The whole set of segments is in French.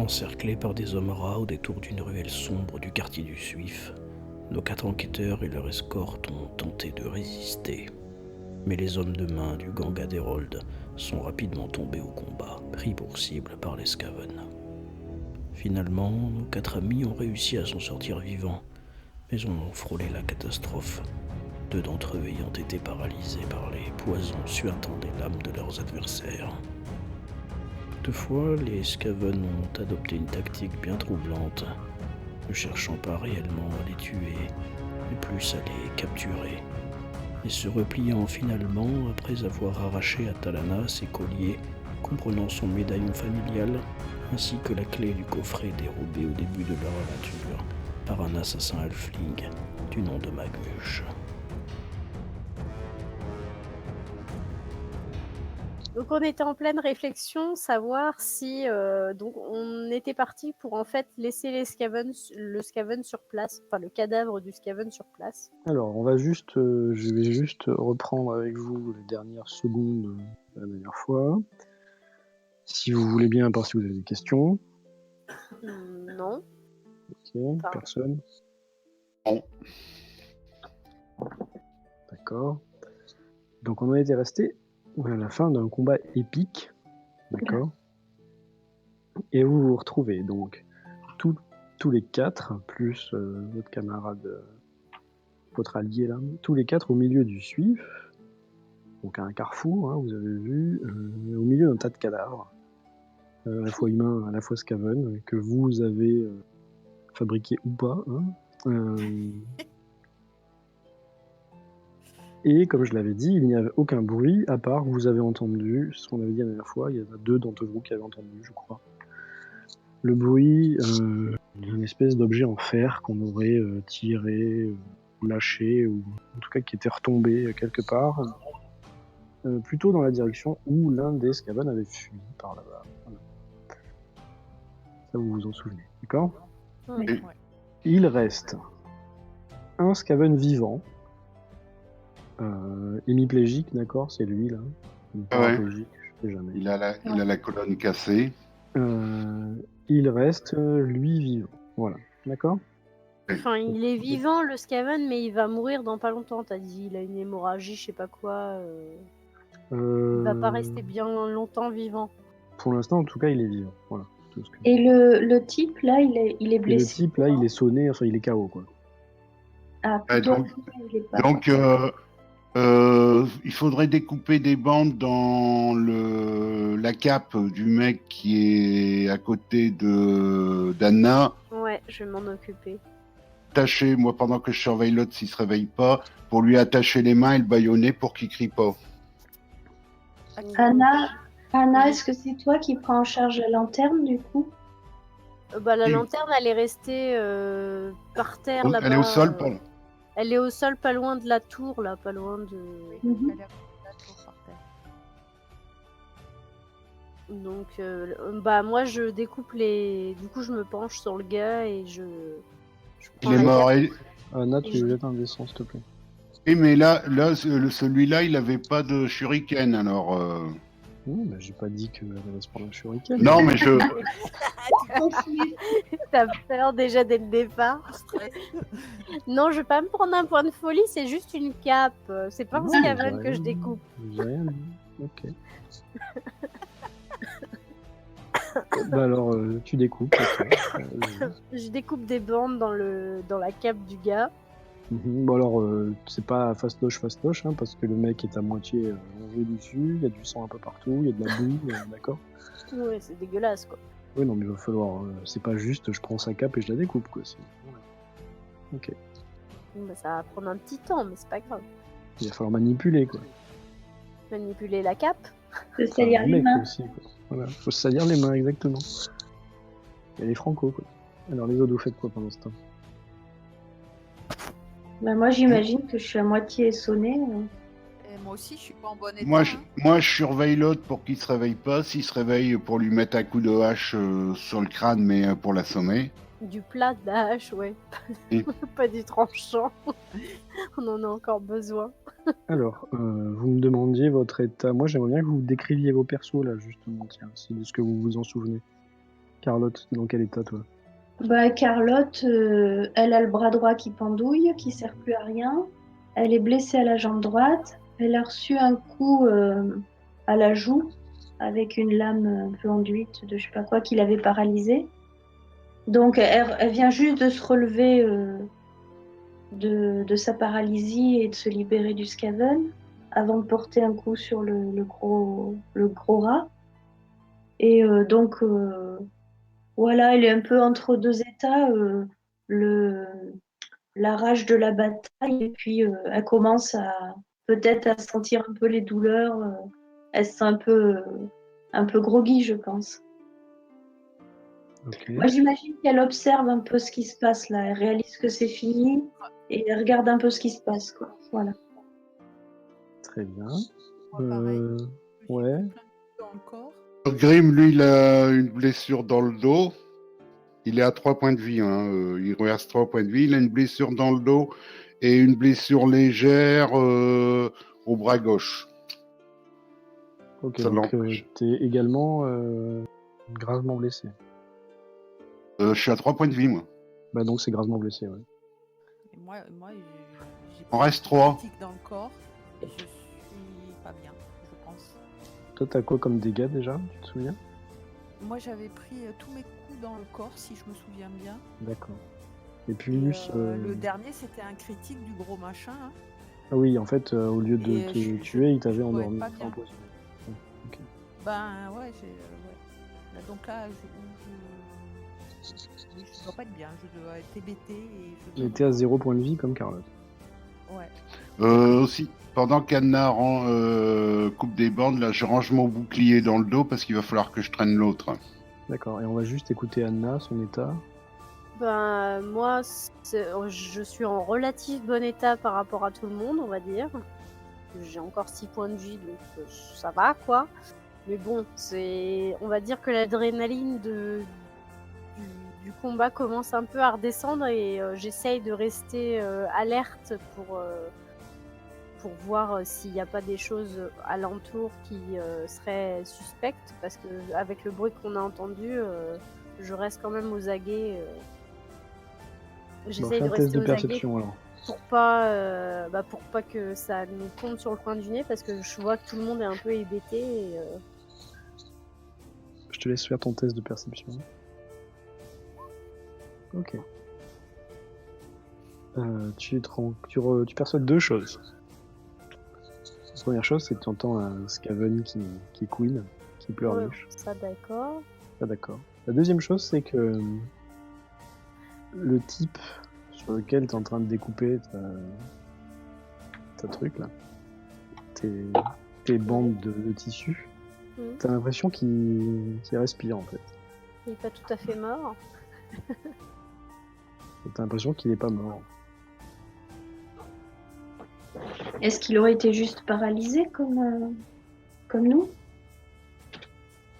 Encerclés par des hommes rats au détour d'une ruelle sombre du quartier du Suif, nos 4 enquêteurs et leur escorte ont tenté de résister. Mais les hommes de main du gang Aderold sont rapidement tombés au combat, pris pour cible par les Skaven. Finalement, nos 4 amis ont réussi à s'en sortir vivants, mais ont frôlé la catastrophe, 2 d'entre eux ayant été paralysés par les poisons suintant des lames de leurs adversaires. Toutefois, les Skaven ont adopté une tactique bien troublante, ne cherchant pas réellement à les tuer, mais plus à les capturer, et se repliant finalement après avoir arraché à Talana ses colliers comprenant son médaillon familial, ainsi que la clé du coffret dérobé au début de leur aventure par un assassin halfling du nom de Magush. Donc on était en pleine réflexion, savoir si donc on était parti pour en fait laisser le Skaven sur place, enfin le cadavre du Skaven sur place. Alors, je vais juste reprendre avec vous les dernières secondes de la dernière fois. Si vous voulez bien, à part si vous avez des questions. Non. Ok, personne. Non. D'accord. Donc on en était resté à la fin d'un combat épique. D'accord. Et vous vous retrouvez donc tous les 4, plus votre camarade, votre allié là, tous les 4 au milieu du Suif. Donc à un carrefour, hein, vous avez vu, au milieu d'un tas de cadavres, à la fois humains, à la fois Skaven, que vous avez fabriqué ou pas. Hein. Et comme je l'avais dit, il n'y avait aucun bruit, à part vous avez entendu, ce qu'on avait dit la dernière fois, il y en a 2 d'entre vous qui avaient entendu, je crois. Le bruit d'une espèce d'objet en fer qu'on aurait tiré, ou lâché, ou en tout cas qui était retombé quelque part, plutôt dans la direction où l'un des Skaven avait fui par là-bas. Voilà. Ça, vous vous en souvenez, d'accord ? Oui. Il reste un Skaven vivant, hémiplégique, d'accord, c'est lui là. Paraplégique, je sais jamais. Il a la colonne cassée. Il reste lui vivant, voilà, d'accord ? Enfin, il est vivant le Skaven, mais il va mourir dans pas longtemps. T'as dit, il a une hémorragie, je sais pas quoi. Il va pas rester bien longtemps vivant. Pour l'instant, en tout cas, il est vivant, voilà. Et le type là, il est blessé. Et le type là, il est sonné, enfin il est KO quoi. Ah, plutôt. Il est pas Donc, il faudrait découper des bandes dans la cape du mec qui est à côté d'Anna. Ouais, je vais m'en occuper. Attacher, moi pendant que je surveille l'autre s'il se réveille pas, pour lui attacher les mains et le bâillonner pour qu'il crie pas. Anna, est-ce que c'est toi qui prends en charge la lanterne du coup ? La lanterne, elle est restée par terre là-bas. Elle est au sol, Elle est au sol, pas loin de la tour, là, pas loin de. Mhm. Donc, moi, je découpe les. Du coup, je me penche sur le gars et je il est mort. Anna, tu jettes un dessin, s'il te plaît. Oui, mais là, celui-là, il avait pas de shuriken, alors. Non, mais j'ai pas dit qu'elle allait se prendre un shuriken. Non, mais je. T'as peur déjà dès le départ. Non, je vais pas me prendre un point de folie, c'est juste une cape. C'est pas un Skaven que je découpe. J'ai rien dit. Ok. Alors, tu découpes. Je découpe des bandes dans la cape du gars. Bon alors, c'est pas fastoche, hein, parce que le mec est à moitié rongé dessus, il y a du sang un peu partout, il y a de la boue, d'accord ? Ouais, c'est dégueulasse, quoi. Oui, non, mais il va falloir... c'est pas juste, je prends sa cape et je la découpe, quoi. Voilà. Ok. Ça va prendre un petit temps, mais c'est pas grave. Il va falloir manipuler, quoi. Manipuler la cape. Se salir les mains. Aussi, quoi. Voilà, faut se salir les mains, exactement. Et les franco, quoi. Alors, les autres, vous faites quoi pendant ce temps ? Moi, j'imagine que je suis à moitié sonnée. Et moi aussi, je suis pas en bon état. Moi, je surveille l'autre pour qu'il se réveille pas. S'il se réveille, pour lui mettre un coup de hache sur le crâne, mais pour l'assommer. Du plat de la hache, ouais. Pas du tranchant. On en a encore besoin. Alors, vous me demandiez votre état. Moi, j'aimerais bien que vous décriviez vos persos, là, justement, tiens, c'est de ce que vous vous en souvenez. Carlotte, t'es dans quel état, toi? Bah, Carlotte, elle a le bras droit qui pendouille, qui sert plus à rien. Elle est blessée à la jambe droite. Elle a reçu un coup à la joue avec une lame un peu enduite de je sais pas quoi qui l'avait paralysée. Donc elle vient juste de se relever de sa paralysie et de se libérer du Skaven avant de porter un coup sur le gros rat. Et donc voilà, elle est un peu entre deux états, le, la rage de la bataille, et puis elle commence à peut-être à sentir un peu les douleurs. Elle se sent un peu groggy, je pense. Ok. Moi, j'imagine qu'elle observe un peu ce qui se passe là. Elle réalise que c'est fini et elle regarde un peu ce qui se passe, quoi. Voilà. Très bien. Moi, pareil. Je suis ouais. plein de coups dans le corps. Grim, lui, il a une blessure dans le dos. Il est à 3 points de vie. Il lui reste 3 points de vie. Il a une blessure dans le dos et une blessure légère au bras gauche. Ok, Ça donc l'empêche. t'es également gravement blessé. Je suis à 3 points de vie, moi. Bah donc c'est gravement blessé, ouais. Et moi j'ai En pris reste une 3. critique dans le corps et je suis pas bien, je pense. Toi, t'as quoi comme dégâts déjà, tu te souviens? Moi, j'avais pris tous mes coups dans le corps, si je me souviens bien. D'accord. Et Et plus... le dernier, c'était un critique du gros machin. Hein. Ah oui, en fait, au lieu de Et te tuer, il t'avait je dois endormi. être pas bien. Empoisonné. Ok. Ben ouais, Là, donc là, oui, je dois pas être bien, je dois être hébété et je Mais dois... t'es à 0 point de vie comme Carlotte. Ouais. Aussi, pendant qu'Anna coupe des bandes, là, je range mon bouclier dans le dos parce qu'il va falloir que je traîne l'autre. D'accord, et on va juste écouter Anna, son état. Ben, moi, je suis en relatif bon état par rapport à tout le monde, on va dire. J'ai encore 6 points de vie, donc ça va, quoi. Mais bon, on va dire que l'adrénaline du combat commence un peu à redescendre et j'essaye de rester alerte pour voir s'il n'y a pas des choses alentour qui seraient suspectes, parce que avec le bruit qu'on a entendu, je reste quand même aux aguets. Bon, J'essaye fais de un test rester de aux aguets perception alors. pour pas que ça nous tombe sur le coin du nez, parce que je vois que tout le monde est un peu hébété. Et, Je te laisse faire ton test de perception. Ok. Tu perçois deux choses. La première chose, c'est que tu entends un Skaven qui couine, qui pleurniche. ça, d'accord. Ah, d'accord. La deuxième chose, c'est que le type sur lequel tu es en train de découper ta truc là, tes bandes de tissu, t'as l'impression qu'il respire en fait. Il est pas tout à fait mort. T'as l'impression qu'il est pas mort. Est-ce qu'il aurait été juste paralysé comme nous?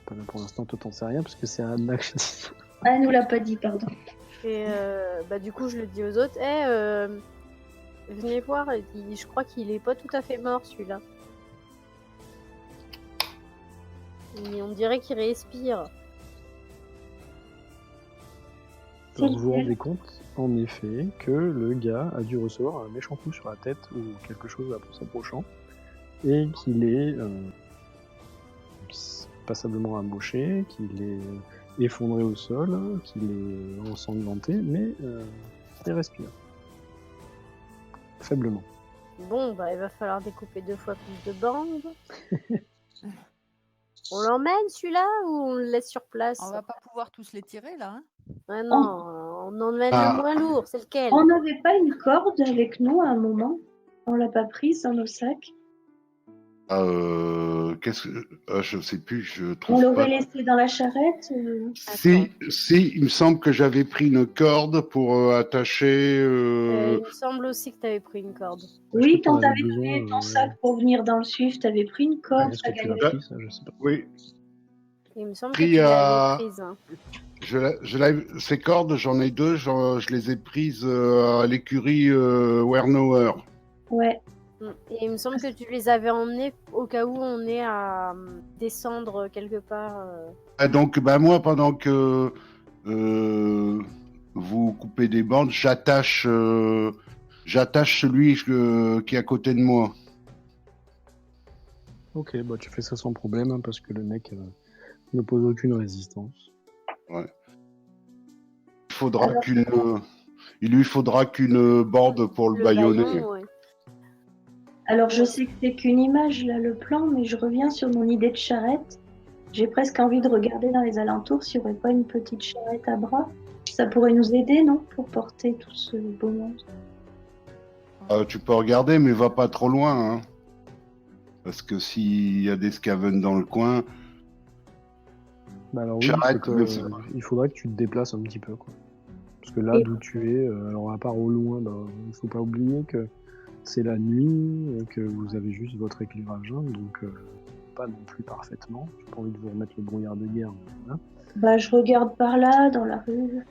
Pour l'instant, toi t'en sais rien parce que c'est Anna qui dit ça. Ah, elle nous l'a pas dit, pardon. Et du coup, je le dis aux autres, venez voir, je crois qu'il est pas tout à fait mort celui-là. Mais on dirait qu'il respire. Alors, vous vous rendez compte, en effet, que le gars a dû recevoir un méchant coup sur la tête ou quelque chose en s'approchant, et qu'il est passablement embauché, qu'il est effondré au sol, qu'il est ensanglanté, mais il respire. Faiblement. Bon, il va falloir découper 2 fois plus de bandes. On l'emmène celui-là ou on le laisse sur place? On va pas pouvoir tous les tirer là. Hein. Ah non, on emmène le moins lourd, c'est lequel? On n'avait pas une corde avec nous à un moment? On l'a pas prise dans nos sacs? Je sais plus, je trouve On pas. l'aurait laissé dans la charrette? Si, il me semble que j'avais pris une corde pour attacher. Il me semble aussi que tu avais pris une corde. Oui, quand tu avais donné ton sac pour venir dans le suif, tu avais pris une corde. Est-ce que tu l'as pris, ça? Je sais pas. Oui. Il me semble que tu l'avais prise. Hein. Ces cordes, j'en ai 2, je les ai prises à l'écurie Wernauer. Ouais. Et il me semble que tu les avais emmenés au cas où on est à descendre quelque part. Donc, moi, pendant que vous coupez des bandes, j'attache celui qui est à côté de moi. Ok, bah tu fais ça sans problème hein, parce que le mec ne pose aucune résistance. Ouais. Alors- Il lui faudra qu'une bande pour le bâillonner. baillon, ouais. Alors, je sais que c'est qu'une image, là, le plan, mais je reviens sur mon idée de charrette. J'ai presque envie de regarder dans les alentours s'il n'y aurait pas une petite charrette à bras. Ça pourrait nous aider, non, pour porter tout ce beau monde. Tu peux regarder, mais va pas trop loin. Hein. Parce que s'il y a des scaven dans le coin, Bah alors oui, Charrette, mais il faudrait que tu te déplaces un petit peu, quoi. Parce que là, Et- d'où tu es, alors à part au loin, bah, il faut pas oublier que c'est la nuit, que vous avez juste votre éclairage, hein, donc pas non plus parfaitement. J'ai pas envie de vous remettre le brouillard de guerre. Mais voilà. Bah, je regarde par là, dans la rue.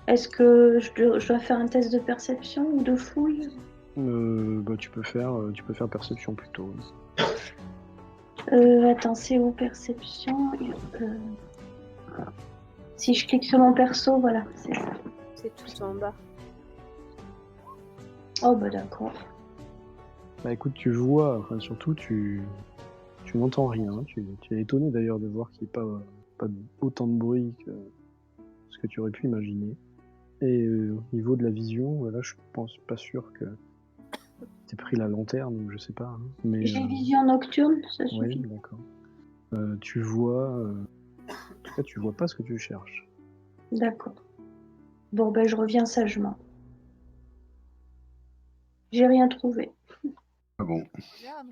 Est-ce que je dois faire un test de perception ou de fouille? Bah, tu peux faire perception plutôt. Attends, c'est où perception? Si je clique sur mon perso, voilà, c'est ça. C'est tout en bas. Oh bah d'accord. Bah écoute, tu vois, enfin surtout tu n'entends rien. Tu es étonné d'ailleurs de voir qu'il n'y ait pas autant de bruit que ce que tu aurais pu imaginer. Et au niveau de la vision, là je pense pas sûr que t'aies pris la lanterne ou je sais pas. Hein, mais J'ai vision nocturne, ça ouais, suffit. d'accord. Tu vois, en tout cas tu vois pas ce que tu cherches. D'accord. Bon ben je reviens sagement. J'ai rien trouvé. ah bon. Regarde.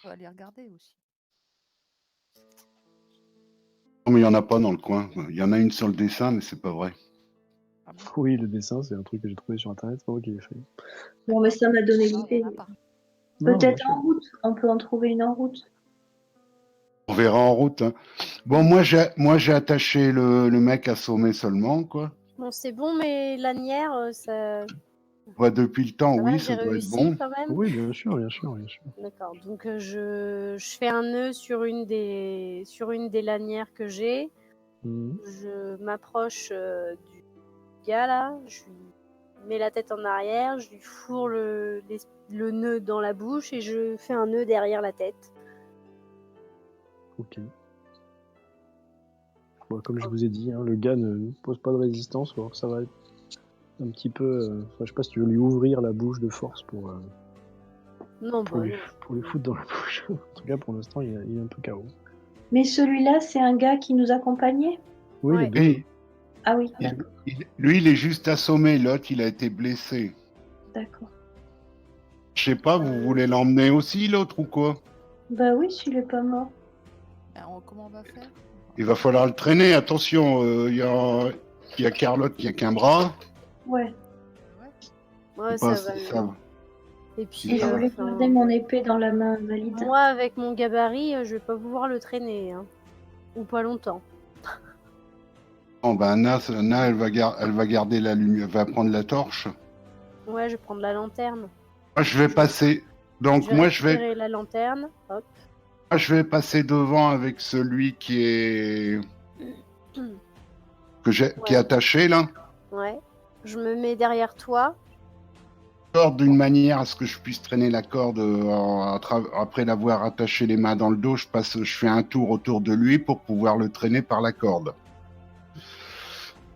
On va aller regarder aussi. Non, mais il y en a pas dans le coin. Il y en a une sur le dessin, mais c'est pas vrai. Ah bon? Oui, le dessin c'est un truc que j'ai trouvé sur internet, c'est pas moi qui l'ai fait. Bon mais ça m'a donné Non, il y l'idée. en a pas. Non, bien Peut-être sûr. en route. On peut en trouver une en route. On verra en route. Hein. Bon, moi j'ai attaché le mec assommé seulement, quoi. Bon, c'est bon, mais lanière, ça Depuis le temps, va, oui, j'ai ça doit être réussi bon. quand même. Oui, bien sûr, bien sûr, bien sûr. D'accord. Donc je fais un nœud sur une des lanières que j'ai. Mhm. Je m'approche du gars là. Je lui mets la tête en arrière. Je lui fourre le nœud dans la bouche et je fais un nœud derrière la tête. Ok. Bon, comme je vous ai dit, hein, le gars ne pose pas de résistance, alors ça va être un petit peu. Enfin, je sais pas si tu veux lui ouvrir la bouche de force pour Non, bah non. lui foutre dans la bouche. En tout cas, pour l'instant, il est un peu KO. Mais celui-là, c'est un gars qui nous accompagnait? Oui, Ouais. les deux. Et Ah oui, lui, il est juste assommé. L'autre, il a été blessé. d'accord. Je sais pas, vous voulez l'emmener aussi, l'autre, ou quoi? Bah oui, s'il est pas mort. Comment on va faire? Il va falloir le traîner. Attention, il y a Carlotte qui a qu'un bras. Ouais. Ouais, Pas- ça va. ça va. Et Et puis, je voulais garder mon épée dans la main valide. moi, avec mon gabarit, je vais pas pouvoir le traîner, hein. Ou pas longtemps. Bon, ben, Anna, elle va garder la lumière, elle va prendre la torche. Ouais, je vais prendre la lanterne. Moi, je vais passer. Donc, je vais récupérer la lanterne. Hop. je vais passer devant avec celui qui est qui est attaché là. Ouais. Je me mets derrière toi. Corde d'une manière à ce que je puisse traîner la corde après l'avoir attaché les mains dans le dos. Je fais un tour autour de lui pour pouvoir le traîner par la corde.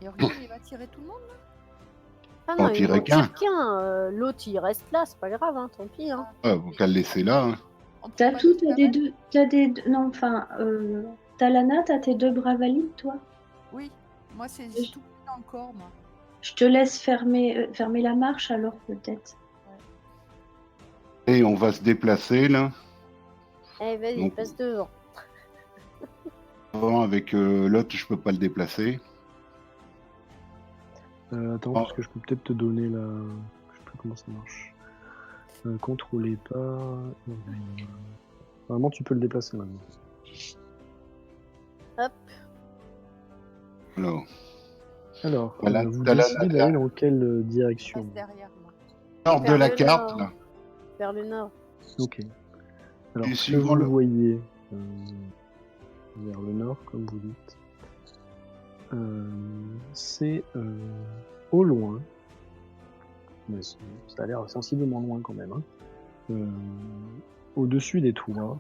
Et regarde, il va tirer tout le monde là? Ah En non, il tirer en tire qu'un. L'autre, il reste là, c'est pas grave, hein, tant pis. Hein. Vous qu'à le laisser là. Hein. On peut T'as pas tout, les t'as faire? des deux. Non, enfin, t'as Lana, t'as tes 2 bras valides, toi? Oui, moi j'ai tout pris dans le corps, moi. Je te laisse fermer la marche alors, peut-être. Et on va se déplacer là. Eh, vas-y, Donc- passe devant. Avant, avec l'autre, je peux pas le déplacer. Attends, parce que je peux peut-être te donner la. Je sais plus comment ça marche. Contrôlez pas. Normalement, tu peux le déplacer maintenant. Hop. Alors, Alors, Voilà, vous t'as la- décidez la- d'aller dans quelle Je direction? passe derrière moi. Nord de Vers la le carte, nord. là. Vers le nord. Ok. Alors, Et ce que suivant vous le- voyez vers le nord, comme vous dites, c'est au loin, mais ça a l'air sensiblement loin quand même, hein, au-dessus des toits,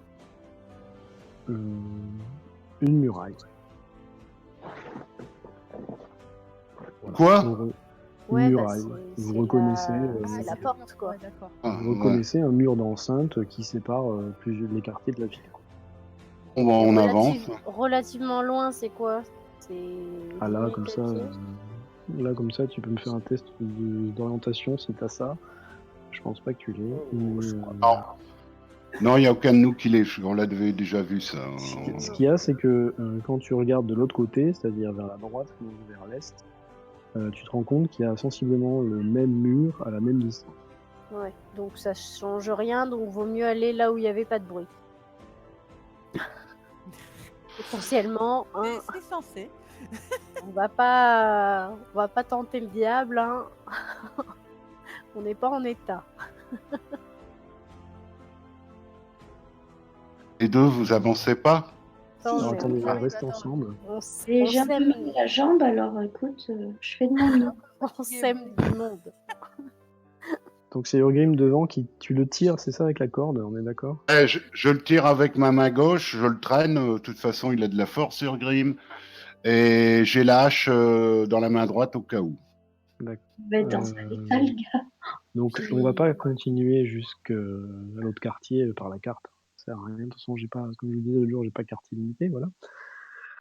une muraille. Voilà. Quoi Une Ouais, bah, muraille. c'est Vous reconnaissez, c'est la porte, quoi. Ouais, d'accord. Ah, vous ouais. reconnaissez un mur d'enceinte qui sépare les quartiers de la ville. Bon, bah, on avance. Relativement loin, c'est quoi? C'est Ah 10 là, minutes comme à ça, pied là, comme ça, tu peux me faire un test d'orientation si t'as ça. Je pense pas que tu l'aies. mais, je crois Non. Non, il n'y a aucun de nous qui l'est. On l'avait déjà vu, ça. Ce qu'il y a, c'est que quand tu regardes de l'autre côté, c'est-à-dire vers la droite ou vers l'est, tu te rends compte qu'il y a sensiblement le même mur à la même distance. Ouais, donc ça change rien, donc vaut mieux aller là où il n'y avait pas de bruit. Essentiellement, hein, C'est censé. on va pas tenter le diable, hein. On n'est pas en état. Les deux, vous avancez pas? Ça, on Alors est- attendez, j'arrive, restez attends. ensemble. Et on j'ai un peu sème, mal à la jambe, alors écoute, je fais de mon mieux. on sème du monde. Donc c'est Urgrim devant qui tu le tires, c'est ça avec la corde, on est d'accord? Je le tire avec ma main gauche, je le traîne. De toute façon, il a de la force sur Grim. Et j'ai la hache dans la main droite au cas où. D'accord. Il va être dans un état, le gars. Donc Puis- on va pas continuer jusqu'à l'autre quartier par la carte. Ça sert à rien. De toute façon, j'ai pas, comme je vous disais l'autre jour, j'ai pas carte illimitée, voilà.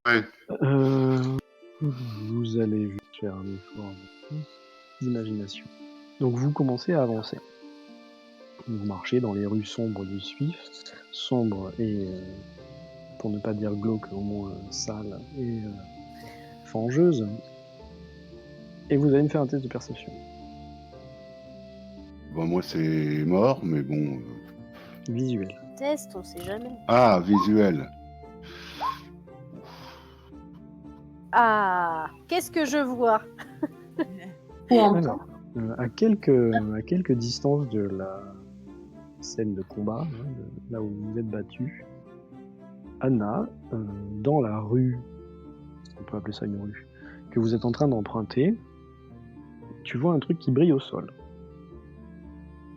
Ouais. Vous allez juste faire un effort d'imagination. Donc vous commencez à avancer. Vous marchez dans les rues sombres du Suif, sombres et, pour ne pas dire glauque, au moins sales et fangeuses. Et vous allez me faire un test de perception. Bon, moi, c'est mort, mais bon. Visuel. Test, on sait jamais. Ah, visuel. Ah, qu'est-ce que je vois? Ou en Alors, à quelques distances de la scène de combat, hein, là où vous êtes battu, Anna, dans la rue, on peut appeler ça une rue, que vous êtes en train d'emprunter, tu vois un truc qui brille au sol.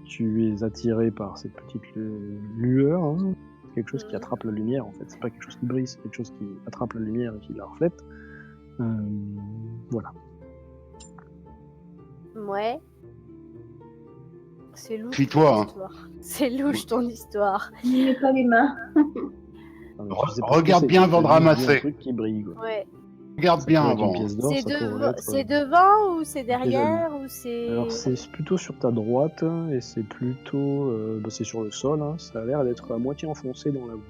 Tu es attiré par cette petite lueur, hein, quelque chose qui attrape la lumière en fait. C'est pas quelque chose qui brille, c'est quelque chose qui attrape la lumière et qui la reflète. Voilà. Ouais. C'est louche Crie-toi, ton hein. histoire. C'est louche ton histoire. n'y met pas les mains. Alors, je sais pas ce que Regarde c'est, bien mais avant de t'as juste vu ramasser. un truc qui brille, quoi. Ouais. Regarde Ça bien pourrait être une avant. pièce d'or, ça pourrait être... C'est devant ou c'est derrière ou c'est. Alors c'est plutôt sur ta droite et c'est plutôt, c'est sur le sol. Hein. Ça a l'air d'être à moitié enfoncé dans la boue,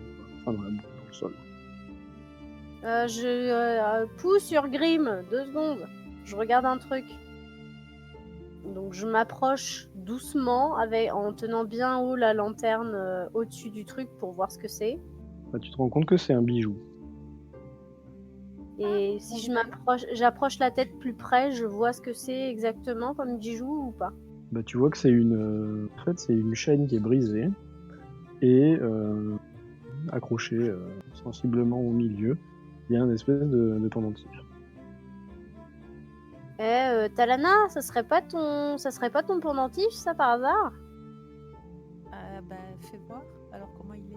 enfin dans le sol. Je pousse sur Grim, 2 secondes. Je regarde un truc. Donc je m'approche doucement en tenant bien haut la lanterne au-dessus du truc pour voir ce que c'est. Bah, tu te rends compte que c'est un bijou. Et si j'approche la tête plus près, je vois ce que c'est exactement comme bijou ou pas. Bah, tu vois que c'est c'est une chaîne qui est brisée et accrochée sensiblement au milieu. Il y a un espèce de pendentif. Talana, ça serait pas ton pendentif, ça, par hasard? Bah, fais voir. Alors, comment il est?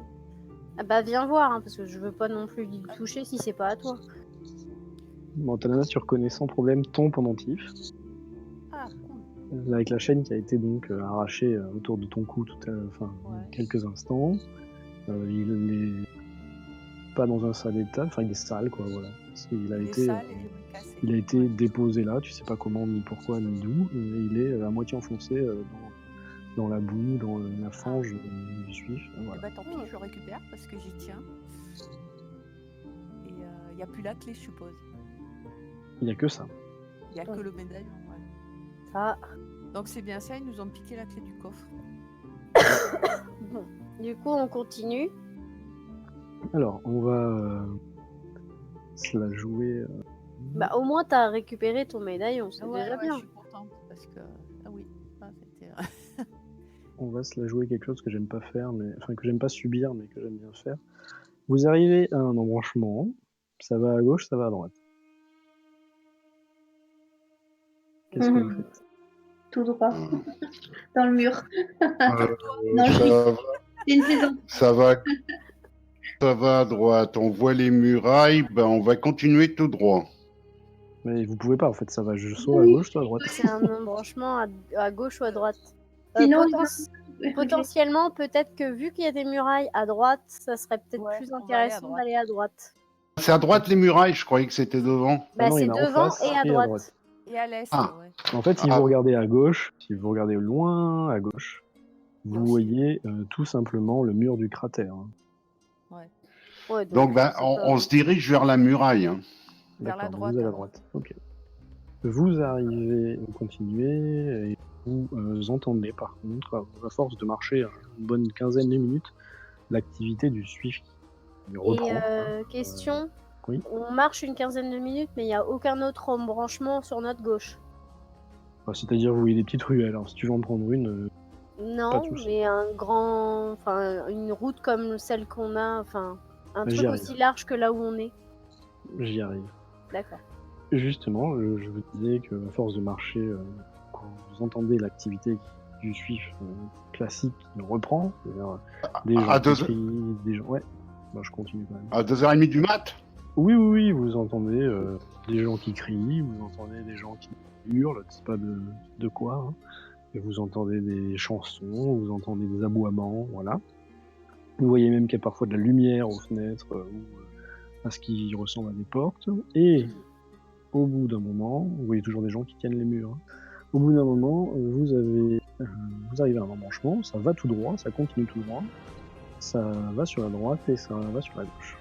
Ah bah viens voir, hein, parce que je veux pas non plus y toucher si c'est pas à toi. Bon, Talana, tu reconnais sans problème ton pendentif, Ah, cool. avec la chaîne qui a été donc arrachée autour de ton cou Ouais. quelques instants. Il est pas dans un sale état, enfin il est sale quoi, voilà. Il a Il est été, sale et cassé. il a été Ouais. déposé là, tu sais pas comment, ni pourquoi, ni d'où. Il est à moitié enfoncé dans la boue, dans la fange du Suif. Eh Voilà. bah, tant pis, je le récupère parce que j'y tiens. Et il n'y a plus la clé, je suppose. Il n'y a que ça. Il n'y a que le médaillon. Ouais. Ah, Donc, c'est bien ça, ils nous ont piqué la clé du coffre. bon. Du coup, on continue. Alors, on va se la jouer. Bah au moins t'as récupéré ton médaillon, c'est Ouais, déjà ouais, bien. je suis contente parce que. Ah oui, ça, c'était. on va se la jouer quelque chose que j'aime pas faire, que j'aime pas subir, mais que j'aime bien faire. Vous arrivez à un embranchement, ça va à gauche, ça va à droite. Qu'est-ce que vous faites? Tout droit, Euh, dans le mur. Non, ça, c'est une saison. ça va à droite. On voit les murailles, ben on va continuer tout droit. Mais vous pouvez pas, en fait, ça va soit à gauche, soit à droite. C'est un embranchement à gauche ou à droite. Sinon, Potentiellement, peut-être que vu qu'il y a des murailles à droite, ça serait peut-être Ouais, plus on va aller à intéressant droite. d'aller à droite. C'est à droite les murailles, je croyais que c'était devant. Bah, non, il y c'est en a en devant face et à droite. Et à l'est, Ah. ouais. En fait, si Ah. vous regardez à gauche, si vous regardez loin à gauche, vous Aussi. voyez tout simplement le mur du cratère. Hein. Ouais, Donc ben, c'est on, pas- on se dirige vers la muraille. Hein. Vers la D'accord, droite, vous allez à alors. droite. Ok. Vous arrivez, vous continuez, et vous entendez par contre, à force de marcher une bonne quinzaine de minutes, l'activité du suivi reprend. Et question, oui. on marche une quinzaine de minutes, mais il n'y a aucun autre embranchement sur notre gauche. Enfin, c'est-à-dire, vous voyez des petites ruelles. Alors, si tu veux en prendre une, Pas Non, de souci. mais une route comme celle qu'on a, un J'y truc arrive. aussi large que là où on est. J'y arrive. D'accord. Justement, je vous disais qu'à force de marcher, quand vous entendez l'activité du suif classique qui reprend, c'est-à-dire des gens à qui deux- crient, des gens... Ouais, bah, je continue quand même. À 2h30 du mat. Oui, vous entendez des gens qui crient, vous entendez des gens qui hurlent, c'est pas de quoi, hein. Et vous entendez des chansons, vous entendez des aboiements, voilà. Vous voyez même qu'il y a parfois de la lumière aux fenêtres ou à ce qui ressemble à des portes. Et au bout d'un moment, vous voyez toujours des gens qui tiennent les murs. Hein. Au bout d'un moment, vous arrivez à un embranchement, ça va tout droit, ça continue tout droit, ça va sur la droite et ça va sur la gauche.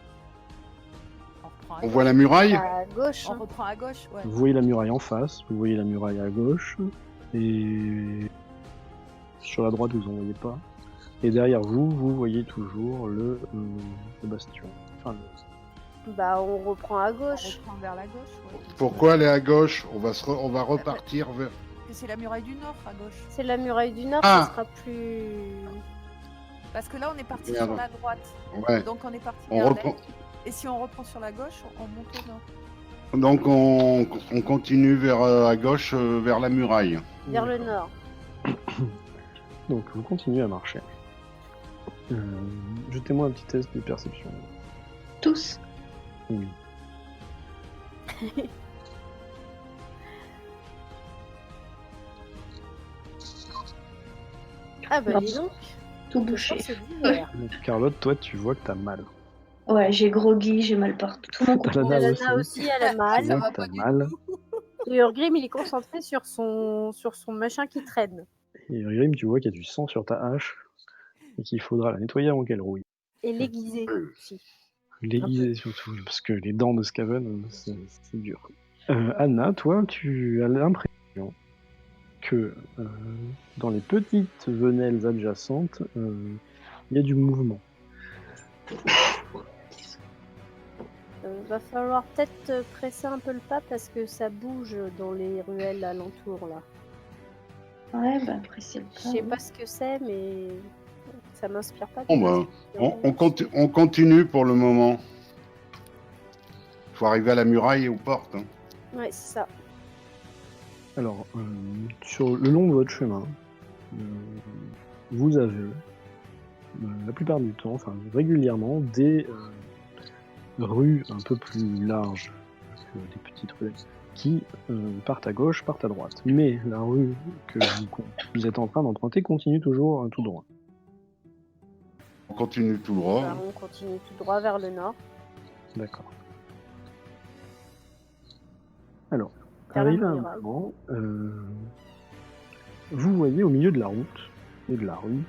On reprend à On gauche. voit la muraille. À gauche. On hein. reprend à gauche, ouais. Vous voyez la muraille en face, vous voyez la muraille à gauche, et sur la droite, vous en voyez pas. Et derrière vous, vous voyez toujours le bastion. Enfin, Bah, on reprend à On gauche. reprend vers la gauche, ouais. Pourquoi aller à gauche? On va repartir vers. Parce que c'est la muraille du Nord à gauche. C'est la muraille du Nord, Ah. ça sera plus... Parce que là, on est parti Merde. sur la droite. Ouais. Donc on est parti On vers reprend. l'est. Et si on reprend sur la gauche, on monte au nord. Donc on continue vers à gauche vers la muraille. vers le Nord. Donc vous continuez à marcher. Jetez-moi un petit test de perception. Tous. Oui. Ah bah Non. dis donc, Tout je bouché. pense que c'est divers. Donc, Carlotte, toi, tu vois que t'as mal. Ouais, j'ai groggy, j'ai mal partout. Tout mon corps. Lana Lana aussi, elle a Tu mal. vois va que t'as pas du mal. Et Urgrim, il est concentré sur son machin qui traîne. Et Grim, tu vois qu'il y a du sang sur ta hache et qu'il faudra la nettoyer avant qu'elle rouille. Et l'aiguisé aussi. L'aiguiser surtout, parce que les dents de Skaven, c'est dur. Anna, toi, tu as l'impression que dans les petites venelles adjacentes, il y a du mouvement. Va falloir peut-être presser un peu le pas parce que ça bouge dans les ruelles alentours là. Ouais, bah après c'est le Je cas. sais pas ce que c'est, mais ça m'inspire pas. Bon, de bah, on continue pour le moment. Faut arriver à la muraille et aux portes. Hein. Ouais, c'est ça. Alors, sur le long de votre chemin, vous avez la plupart du temps, enfin régulièrement, des rues un peu plus larges que des petites ruelles qui partent à gauche, partent à droite. Mais la rue que vous êtes en train d'emprunter continue toujours tout droit. On continue tout droit. Bah, on continue tout droit vers le nord. D'accord. Alors, Vers la arrivé à un muraille. moment, vous voyez au milieu de la route et de la rue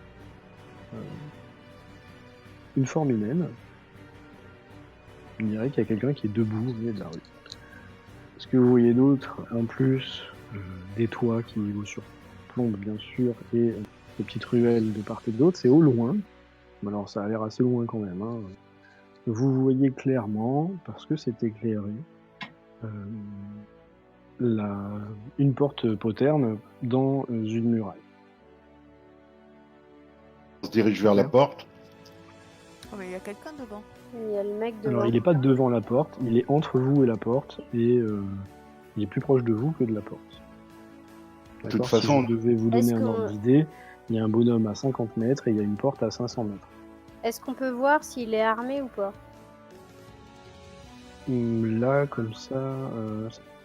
une forme humaine. On dirait qu'il y a quelqu'un qui est debout au milieu de la rue. Est-ce que vous voyez d'autres, en plus des toits qui vous surplombent bien sûr et des petites ruelles de part et d'autre, c'est au loin. Alors ça a l'air assez loin quand même. Hein. Vous voyez clairement, parce que c'est éclairé, une porte poterne dans une muraille. dirige vers la Ok. porte. Oh, mais il y a quelqu'un devant. Il y a le mec devant. Alors, il n'est pas devant la porte, il est entre vous et la porte, et il est plus proche de vous que de la porte. De toute D'accord. façon, Si je devais vous Est-ce donner un que- ordre d'idée, il y a un bonhomme à 50 mètres et il y a une porte à 500 mètres. Est-ce qu'on peut voir s'il est armé ou pas? Là, comme ça,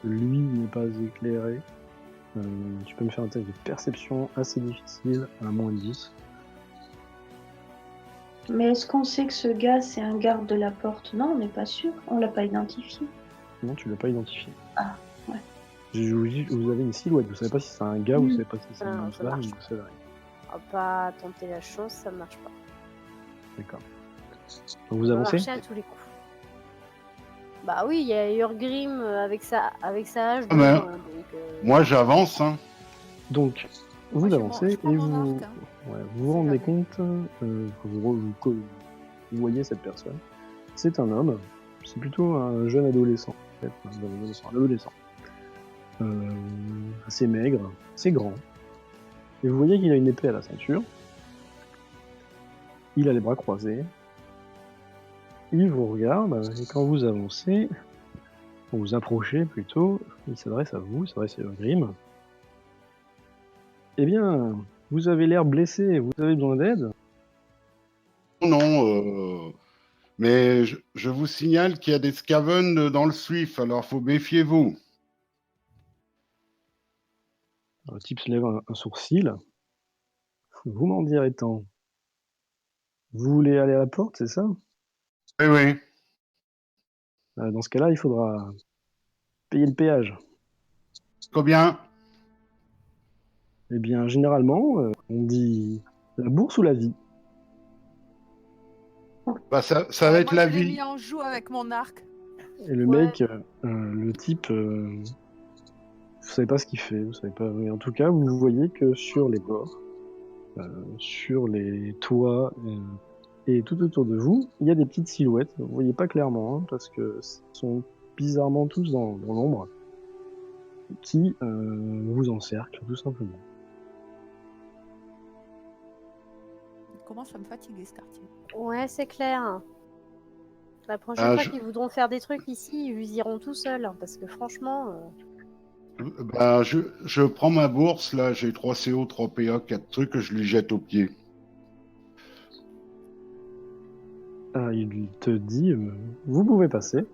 lui n'est pas éclairé. Tu peux me faire un test de perception assez difficile à -10. Mais est-ce qu'on sait que ce gars, c'est un garde de la porte? Non, on n'est pas sûr. On l'a pas identifié. Non, tu l'as pas identifié. Ah, ouais. Je vous dis, vous avez une silhouette. Vous savez pas si c'est un gars, vous savez pas si c'est Non, une ça femme, marche vous savez rien. On va pas tenter la chance, ça marche pas. D'accord. Donc vous Ça va avancez. marcher à tous les coups. Bah oui, il y a Urgrim avec sa hache. Ah, mais- devant, donc, moi j'avance. Hein. Donc, vous Moi, je avancez prends et mon vous, arc, hein. vous vous rendez compte, vous voyez cette personne. C'est un homme. C'est plutôt un jeune adolescent. En fait, un adolescent. Assez maigre, assez grand. Et vous voyez qu'il a une épée à la ceinture. Il a les bras croisés. Il vous regarde et quand vous avancez, quand vous approchez plutôt, il s'adresse à vous, il s'adresse à Grim. Eh bien, vous avez l'air blessé, vous avez besoin d'aide? Non, mais je vous signale qu'il y a des Skaven dans le Swift, alors faut méfiez-vous. Le type se lève un sourcil. Vous m'en direz tant. Vous voulez aller à la porte, c'est ça? Oui, oui. Dans ce cas-là, il faudra payer le péage. Combien? Eh bien, généralement, on dit la bourse ou la vie. Bah, ça va être Moi, la je l'ai vie. mis en joue avec mon arc. Et le Ouais. mec, le type, vous savez pas ce qu'il fait, vous savez pas. Mais en tout cas, vous voyez que sur les bords, sur les toits et tout autour de vous, il y a des petites silhouettes. Vous voyez pas clairement, hein, parce que ce sont bizarrement tous dans l'ombre, qui vous encerclent tout simplement. Il commence à me fatiguer ce quartier. Ouais, c'est clair. La prochaine Ah, fois je- qu'ils voudront faire des trucs ici, ils iront tout seuls. Hein, parce que franchement, Bah, je prends ma bourse, là, j'ai 3 CO, 3 PA, 4 trucs, je lui jette aux pieds. Il te dit, vous pouvez passer,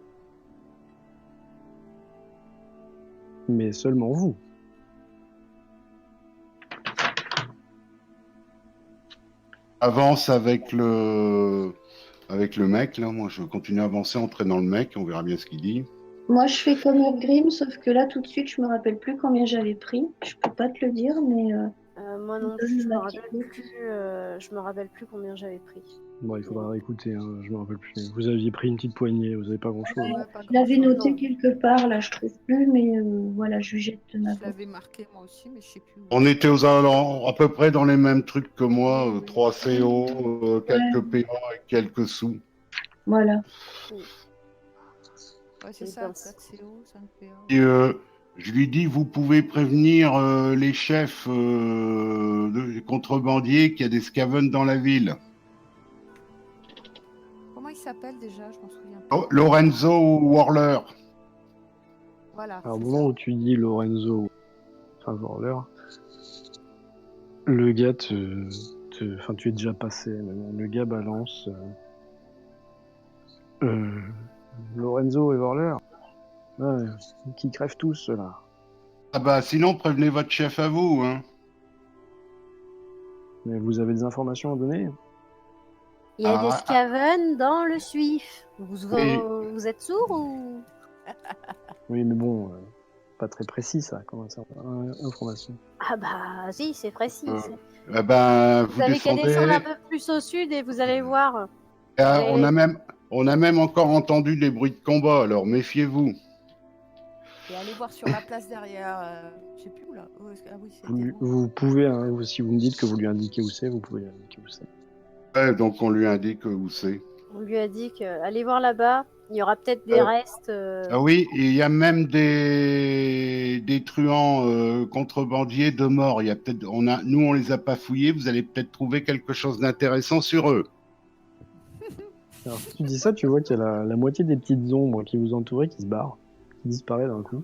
mais seulement vous. Avance avec le mec, là, moi je continue à avancer, entrer dans le mec, on verra bien ce qu'il dit. Moi, je fais comme Urgrim, sauf que là, tout de suite, je me rappelle plus combien j'avais pris. Je peux pas te le dire, mais moi non plus, je me rappelle plus combien j'avais pris. Bon, il faudra écouter, hein, je me rappelle plus. Vous aviez pris une petite poignée, vous avez pas grand-chose. Ouais, pas je l'avais grand-chose. noté non. quelque part. Là, je trouve plus, mais voilà, je lui jette de ma Je bourse. l'avais marqué moi aussi, mais je sais plus. On était à peu près dans les mêmes trucs que moi, Oui, oui. 3 CO, quelques PA et quelques sous. Voilà. Ouais, c'est Et ça, dans 4 CO, 5 PA. Et, je lui dis, vous pouvez prévenir les chefs des contrebandiers qu'il y a des Skaven dans la ville. Comment il s'appelle déjà? Je m'en souviens pas. Oh, Lorenzo Warler. Voilà. Alors, au c'est moment où tu dis Lorenzo, enfin, Warler, le gars enfin, tu es déjà passé, mais bon, le gars balance Lorenzo et Warler, ouais, qui crèvent tous, ceux-là. Ah bah sinon, prévenez votre chef à vous. Hein. Mais vous avez des informations à donner? Il y a des Ah, Skaven dans le Suif. Oui. Vous êtes sourds ou? Oui, mais bon, pas très précis, ça, comme ça, information. Ah bah si, c'est précis. Eh ben, Vous avez qu'à descendre un peu plus au sud et vous allez voir. On a même encore entendu des bruits de combat, alors méfiez-vous. Et allez voir sur la place derrière. Je sais plus où là. Oh, ah oui, c'était Vous pouvez, hein, si vous me dites que vous lui indiquez où c'est, vous pouvez lui indiquer où c'est. Ouais, donc on lui indique où c'est. On lui a dit que allez voir là-bas. Il y aura peut-être des restes. Ah oui, et il y a même des truands contrebandiers de mort. Il y a peut-être, nous, on les a pas fouillés. Vous allez peut-être trouver quelque chose d'intéressant sur eux. Alors, si tu dis ça, tu vois qu'il y a la moitié des petites ombres qui vous entouraient qui se barrent, qui disparaît d'un coup.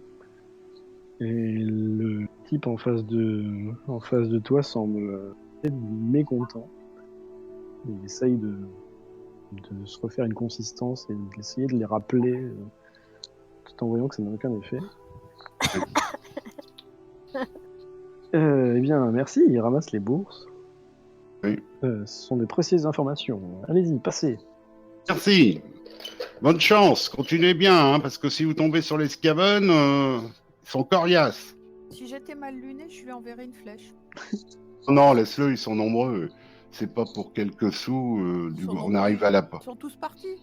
Et le type en face de toi semble être mécontent. Il essaye de se refaire une consistance et d'essayer de les rappeler, tout en voyant que ça n'a aucun effet. Eh bien, merci, il ramasse les bourses. Oui. Ce sont des précieuses informations. Allez-y, passez. Merci. Bonne chance. Continuez bien, hein, parce que si vous tombez sur les Skaven, ils sont coriaces. Si j'étais mal luné, je lui enverrais une flèche. Non, laisse-le, ils sont nombreux. C'est pas pour quelques sous. Ils sont on nombreux. arrive à la Ils porte. sont tous partis.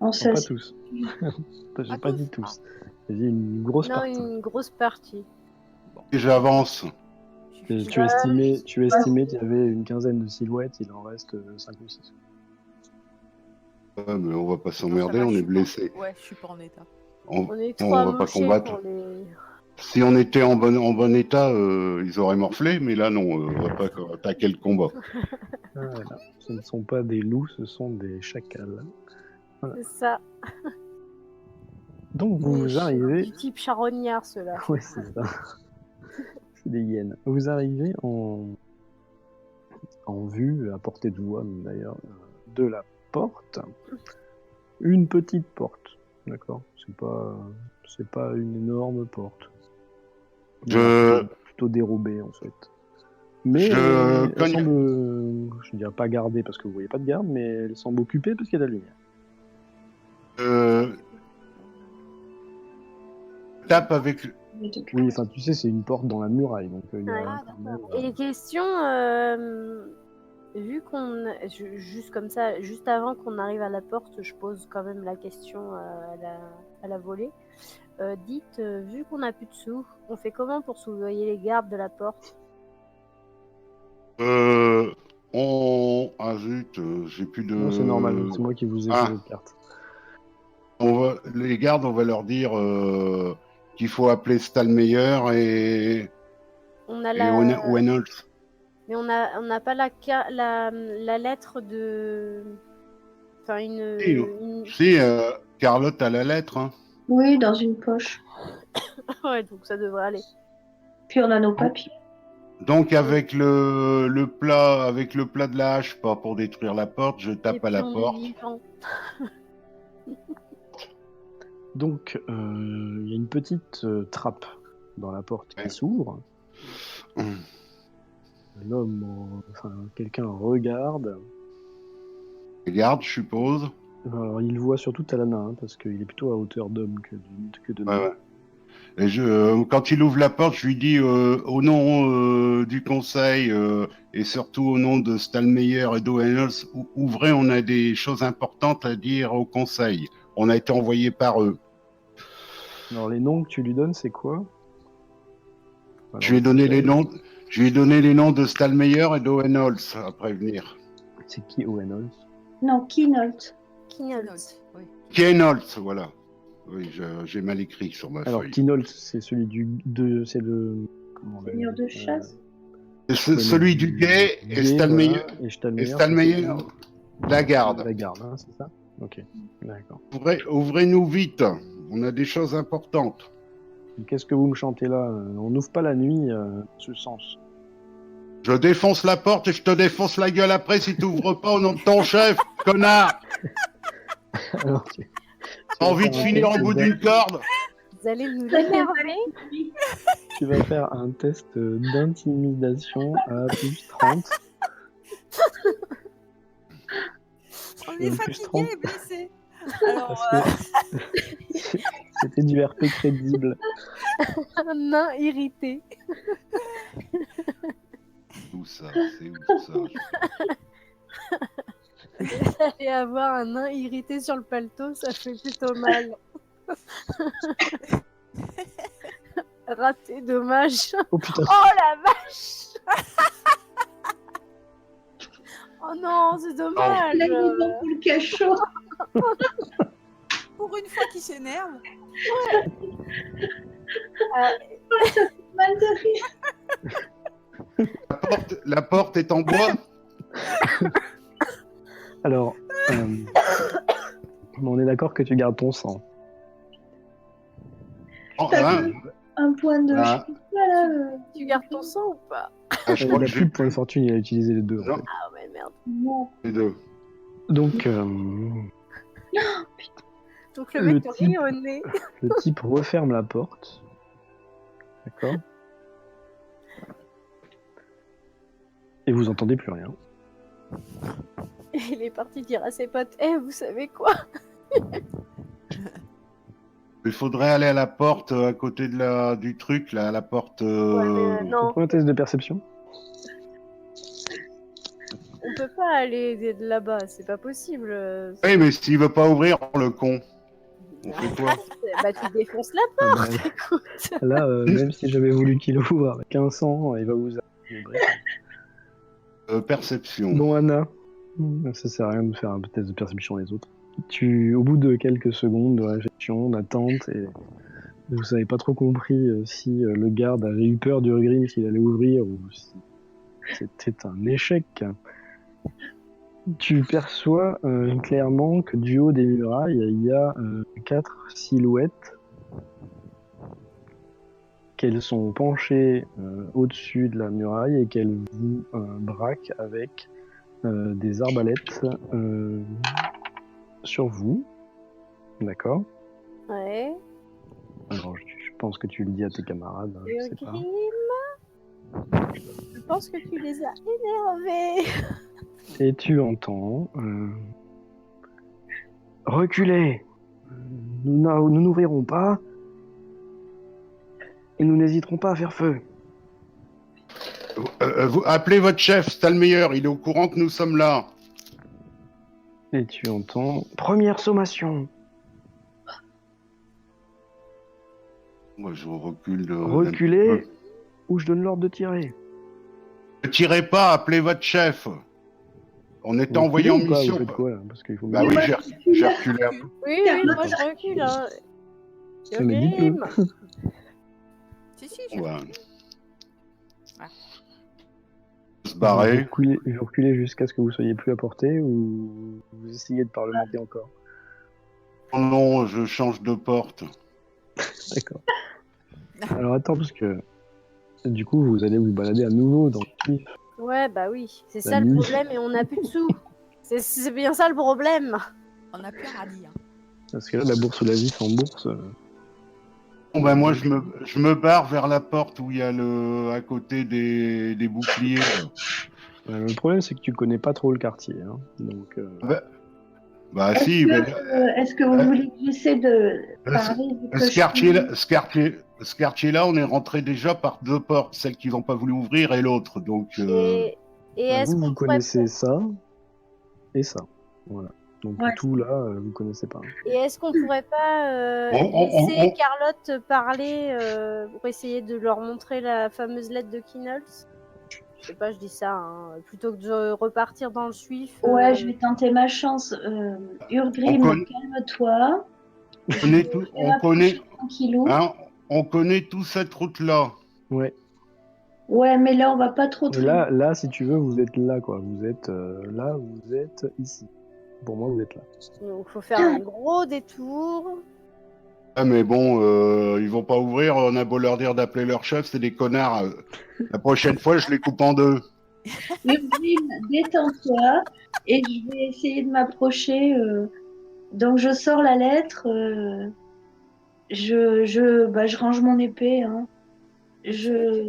On Non, sait. pas tous. J'ai pas dit tous. J'ai dit une grosse Non, partie. une grosse partie. Et j'avance. Et Suffit- tu estimais qu'il y avait une quinzaine de silhouettes, il en reste 5 ou 6. Ouais, mais on va pas Non, ça s'emmerder, va, on je est suis pas- blessé. Ouais, je suis pas en état. On On est trop va pas amochés combattre. pour les. Si on était en bon état, ils auraient morflé, mais là non, on va pas attaquer le combat. Voilà. Ce ne sont pas des loups, ce sont des chacals. C'est ça. Donc vous arrivez. Du type charognard, ceux-là. Oui, c'est ça. C'est des hyènes. Vous arrivez en vue, à portée de voix d'ailleurs, de la porte. Une petite porte, d'accord. C'est pas une énorme porte. Plutôt dérobée en fait. Mais elle semble, je dirais pas gardée parce que vous voyez pas de garde, mais elle semble occupée parce qu'il y a de la lumière. Tape avec. Oui, enfin tu sais, c'est une porte dans la muraille, donc il y a Ouais. quand même, Et question, vu qu'on, juste comme ça, juste avant qu'on arrive à la porte, je pose quand même la question à la volée. Dites, vu qu'on n'a plus de sous, on fait comment pour soudoyer les gardes de la porte? Ah zut, j'ai plus de. Non, c'est normal, c'est moi qui vous ai fait les cartes. Les gardes, on va leur dire qu'il faut appeler Stalmeyer et Reynolds. Mais on n'a pas la lettre de. Enfin, Si, Carlotte a la lettre. Hein. Oui, dans une poche. Ouais, donc ça devrait aller. Puis on a nos papiers. Donc avec le plat de la hache, pas pour détruire la porte, je tape à la porte. Donc il y a une petite trappe dans la porte qui s'ouvre. L'homme, quelqu'un regarde. Regarde, je suppose. Alors il voit surtout Talana, hein, parce qu'il est plutôt à hauteur d'homme que de nain. Ouais. Et quand il ouvre la porte, je lui dis au nom du conseil et surtout au nom de Stalmeyer et d'Owenels, ouvrez, on a des choses importantes à dire au conseil. On a été envoyé par eux. Alors les noms que tu lui donnes, c'est quoi? Alors, je lui ai donné les noms de Stalmeyer et d'Owenels à prévenir. C'est qui Owenels? Non, Keynote. Keynote, oui. Keynote, voilà. Oui, j'ai mal écrit sur ma Alors, feuille. Keynote, c'est celui c'est le... Seigneur de chasse. Celui du guet et Stalmeyer. Voilà. Et Stalmeyer, la garde. La garde, hein, c'est ça? Ok, d'accord. Ouvrez-nous vite, on a des choses importantes. Qu'est-ce que vous me chantez là? On n'ouvre pas la nuit, ce sens. Je défonce la porte et je te défonce la gueule après si tu ouvres pas au nom de ton chef, connard. Alors, T'as envie de finir au bout d'une corde? Vous allez nous l'énerver? Tu vas faire un test d'intimidation à plus 30. On est fatigué et blessé. Alors, C'était du RP crédible. Un nain irrité. Où ça? C'est où ça? Et avoir un nain irrité sur le paletot, ça fait plutôt mal. Raté, dommage. Oh putain. Oh la vache. Oh non, c'est dommage. Là, ils vont pour le cachot. Pour une fois qu'il s'énerve. Mal de rire. La porte est en bois. Alors, on est d'accord que tu gardes ton sang. Oh, T'as hein, un point de... Ah. Voilà, Tu gardes ton sang ou pas? je Il crois n'a que plus j'ai de points de fortune, il a utilisé les deux. En Non. fait. Ah ouais, merde. non. les deux. Donc, Donc le Le mec te type. rit au nez. le type referme la porte. D'accord. Et vous entendez plus rien. Et il est parti dire à ses potes, vous savez quoi? Il faudrait aller à la porte à côté du truc, là, à la porte. Non, Fais un test de perception. on peut pas aller de là-bas, c'est pas possible. Oui, mais s'il veut pas ouvrir, le con, on fait quoi? Bah tu défonces la Ah bah, porte, écoute. là, même si j'avais voulu qu'il ouvre avec un sang, il va vous arriver. Perception. Bon, Anna, ça sert à rien de faire un test de perception les autres. Au bout de quelques secondes de réflexion, d'attente, et vous n'avez pas trop compris si le garde avait eu peur du Grim, s'il allait ouvrir, ou si c'était un échec. Tu perçois clairement que du haut des murailles, il y a 4 silhouettes, qu'elles sont penchées au-dessus de la muraille et qu'elles vous braquent avec des arbalètes sur vous. D'accord. Ouais. Alors, je pense que tu le dis à tes camarades, hein, je sais pas. Grim, je pense que tu les as énervés. Et tu entends reculez. Nous n'ouvrirons pas et nous n'hésiterons pas à faire feu. Vous appelez votre chef, c'est le meilleur. Il est au courant que nous sommes là. Et tu entends première sommation. Moi, je recule. Reculez ou je donne l'ordre de tirer. Ne tirez pas, appelez votre chef. On était Vous envoyé en reculez ou pas, mission. vous faites quoi là? Parce qu'il faut Bah me oui, dire. j'ai reculé un peu. Oui, moi je recule. Hein. Mais dites-le. Grim. Si, j'ai Ouais. reculé. Se barrer. Vous reculez jusqu'à ce que vous soyez plus à portée ou vous essayez de parlementer encore? Oh non, je change de porte. D'accord. Alors attends, parce que du coup, vous allez vous balader à nouveau dans le Suif. Ouais, bah oui, c'est La ça le nuit. problème et on n'a plus de sous. C'est bien ça le problème. On a plus à dire. Parce que là, la bourse ou la vie en bourse. Bon, ben moi, je me barre vers la porte où il y a à côté des boucliers. Le problème, c'est que tu connais pas trop le quartier. Hein. Donc, Bah Est-ce si, est-ce que vous voulez que j'essaie de parler vu que ce quartier-là, on est rentré déjà par deux portes, celle qu'ils n'ont pas voulu ouvrir et l'autre. Donc, Et est-ce vous qu'on pourrait connaissez ça et ça. Voilà. Donc Ouais. tout là, vous connaissez pas. Et est-ce qu'on pourrait pas laisser Carlotte parler pour essayer de leur montrer la fameuse lettre de Kinnels? Je sais pas, je dis ça, hein, plutôt que de repartir dans le Suif. Ouais, je vais tenter ma chance. Urgrim, calme-toi. Tranquillou. On connaît tout cette route-là. Ouais. Ouais, mais là, on va pas trop Et là, si tu veux, vous êtes là, quoi. Vous êtes là, vous êtes ici. Pour moi, vous êtes là. Donc, faut faire un gros détour. Ah, mais bon, ils vont pas ouvrir. On a beau leur dire d'appeler leur chef, c'est des connards. La prochaine fois, je les coupe en deux. Urgrim, détends-toi. Et je vais essayer de m'approcher. Donc, je sors la lettre. Je range mon épée. Hein. Je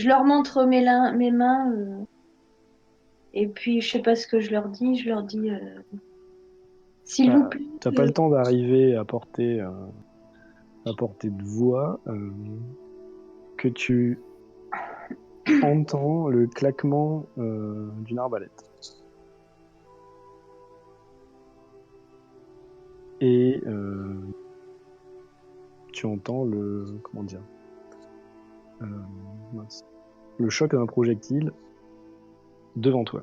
leur montre mes mains. Et puis, je sais pas ce que je leur dis. Je leur dis, s'il vous plaît. T'as pas le temps d'arriver à portée de voix que tu entends le claquement d'une arbalète. Et tu entends le choc d'un projectile devant toi,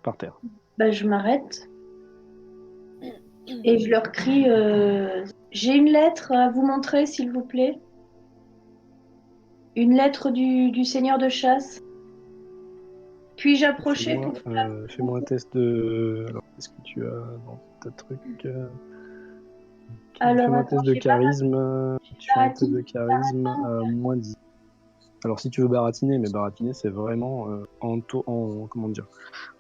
par terre. Bah, je m'arrête. Et je leur crie j'ai une lettre à vous montrer, s'il vous plaît. Une lettre du seigneur de chasse. Puis-je approcher pour Fais-moi un test de. Alors, qu'est-ce que tu as dans ta truc Alors, Fais-moi un attends, test de j'ai pas charisme. Tu fais un test de charisme à moins 10. Alors, si tu veux baratiner, mais baratiner, c'est vraiment comment dire,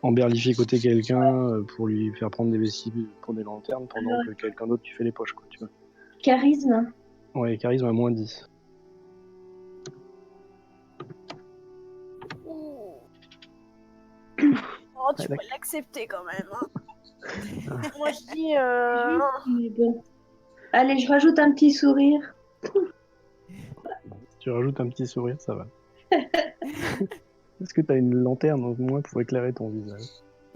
emberlificoter quelqu'un pour lui faire prendre des vestibules pour des lanternes pendant que quelqu'un d'autre tu fais les poches, quoi, tu vois. charisme. Ouais, charisme à moins 10. Oh, tu Ouais, peux l'accepter quand même. Hein. Ah. Moi, je dis... Mais bon. Allez, je rajoute un petit sourire. Si tu rajoutes un petit sourire, ça va. Est-ce que tu as une lanterne au moins pour éclairer ton visage?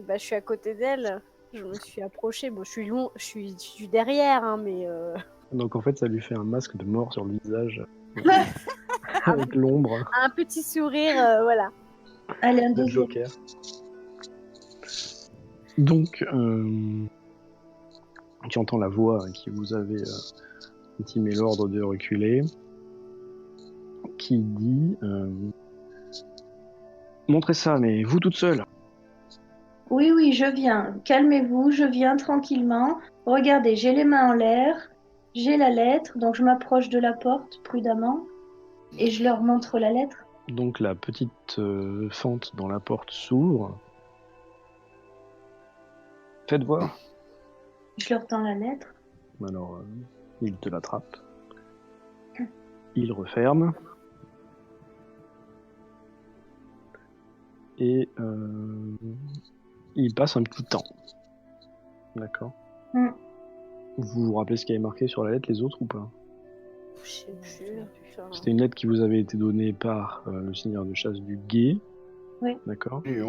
Bah, je suis à côté d'elle. Je me suis approchée. Bon, je suis derrière, hein, mais... Donc en fait, ça lui fait un masque de mort sur le visage avec l'ombre Un petit sourire, voilà. Allez, un de deuxième. Joker. Donc, tu entends la voix qui vous avait intimé l'ordre de reculer, qui dit montrez ça, mais vous toute seule. Oui, oui, je viens. Calmez-vous, je viens tranquillement. Regardez, j'ai les mains en l'air, j'ai la lettre, donc je m'approche de la porte prudemment et je leur montre la lettre. Donc la petite fente dans la porte s'ouvre. Faites voir. Je leur tends la lettre. Alors, il te l'attrape. Il referme. Et il passe un petit temps. D'accord. Mm. Vous vous rappelez ce qui avait marqué sur la lettre, les autres ou pas? Je sais plus. Putain. C'était une lettre qui vous avait été donnée par le seigneur de chasse du Guet. Oui. D'accord. Et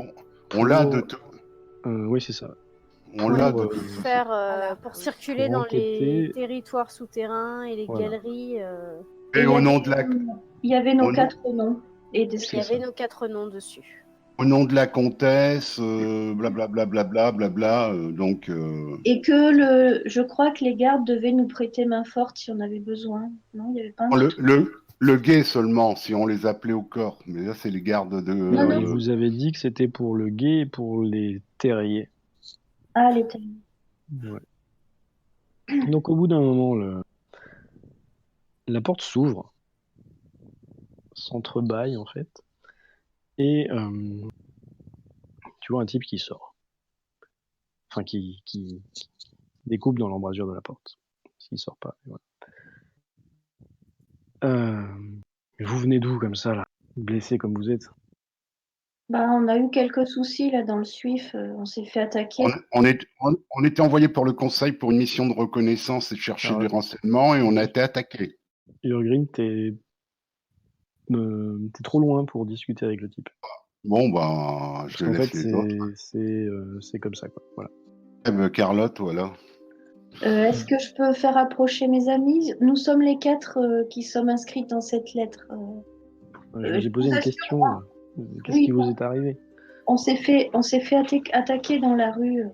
on l'a de tout. Oui, c'est ça. On l'a de Pour, tout. Pour circuler pour dans les enquêter. territoires souterrains et les Voilà. galeries. Et au nom de la, Il y avait nos Au nom- 4 noms. Et de Il y avait nos 4 noms dessus. au nom de la comtesse, blablabla, blablabla, donc. Et je crois que les gardes devaient nous prêter main forte si on avait besoin. Non, il n'y avait pas un autre. Le guet seulement, si on les appelait au corps. Mais là, c'est les gardes de. Non, Alors, non. il vous avait dit que c'était pour le Guet et pour les terriers. Ah, les thèmes. Ouais. Donc, au bout d'un moment, la porte s'ouvre, s'entrebâille en fait, et tu vois un type qui sort. Enfin, qui découpe dans l'embrasure de la porte. S'il sort pas, voilà. Vous venez d'où comme ça, là? Blessé comme vous êtes? Bah, on a eu quelques soucis là dans le Suif. On s'est fait attaquer. On était envoyé pour le conseil pour une mission de reconnaissance et chercher Alors, des renseignements et on a été attaqué. Urgrim, t'es trop loin pour discuter avec le type. Bon, ben, Parce je qu'en laisse fait, les autres. c'est comme ça, quoi. Voilà. Carlotte, voilà. Est-ce que je peux faire approcher mes amis? Nous sommes les 4 qui sommes inscrits dans cette lettre. Je vous ai posé une question. Qu'est-ce Oui, qui vous est arrivé? on s'est fait attaquer dans la rue.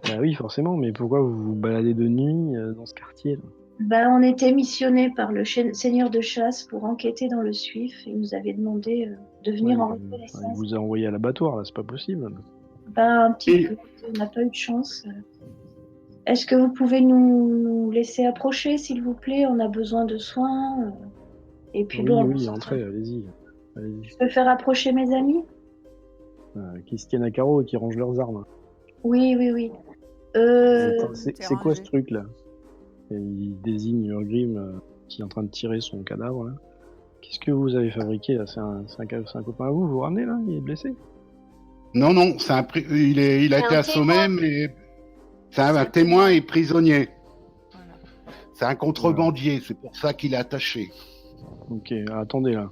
Bah oui, forcément, mais pourquoi vous vous baladez de nuit dans ce quartier, là? Bah, on était missionné par le seigneur de chasse pour enquêter dans le Suif. Il nous avait demandé de venir en Il reconnaissance. vous a envoyé à l'abattoir, là, c'est pas possible. Bah, un petit Et- peu, on n'a pas eu de chance. Est-ce que vous pouvez nous laisser approcher, s'il vous plaît? On a besoin de soins. Et puis Oui, entrez, allez-y. je peux faire approcher mes amis? Qui se tiennent à carreau et qui rangent leurs armes. Oui, oui, oui. Attends, t'es c'est quoi rangé. ce truc-là? Et il désigne Urgrim qui est en train de tirer son cadavre, là. Qu'est-ce que vous avez fabriqué, là? C'est un copain à vous? Vous vous ramenez, là? Il est blessé? Non, il a été un assommé, témoin. mais c'est un témoin et prisonnier. Voilà. C'est un contrebandier, c'est pour ça qu'il est attaché. Ok, attendez, là.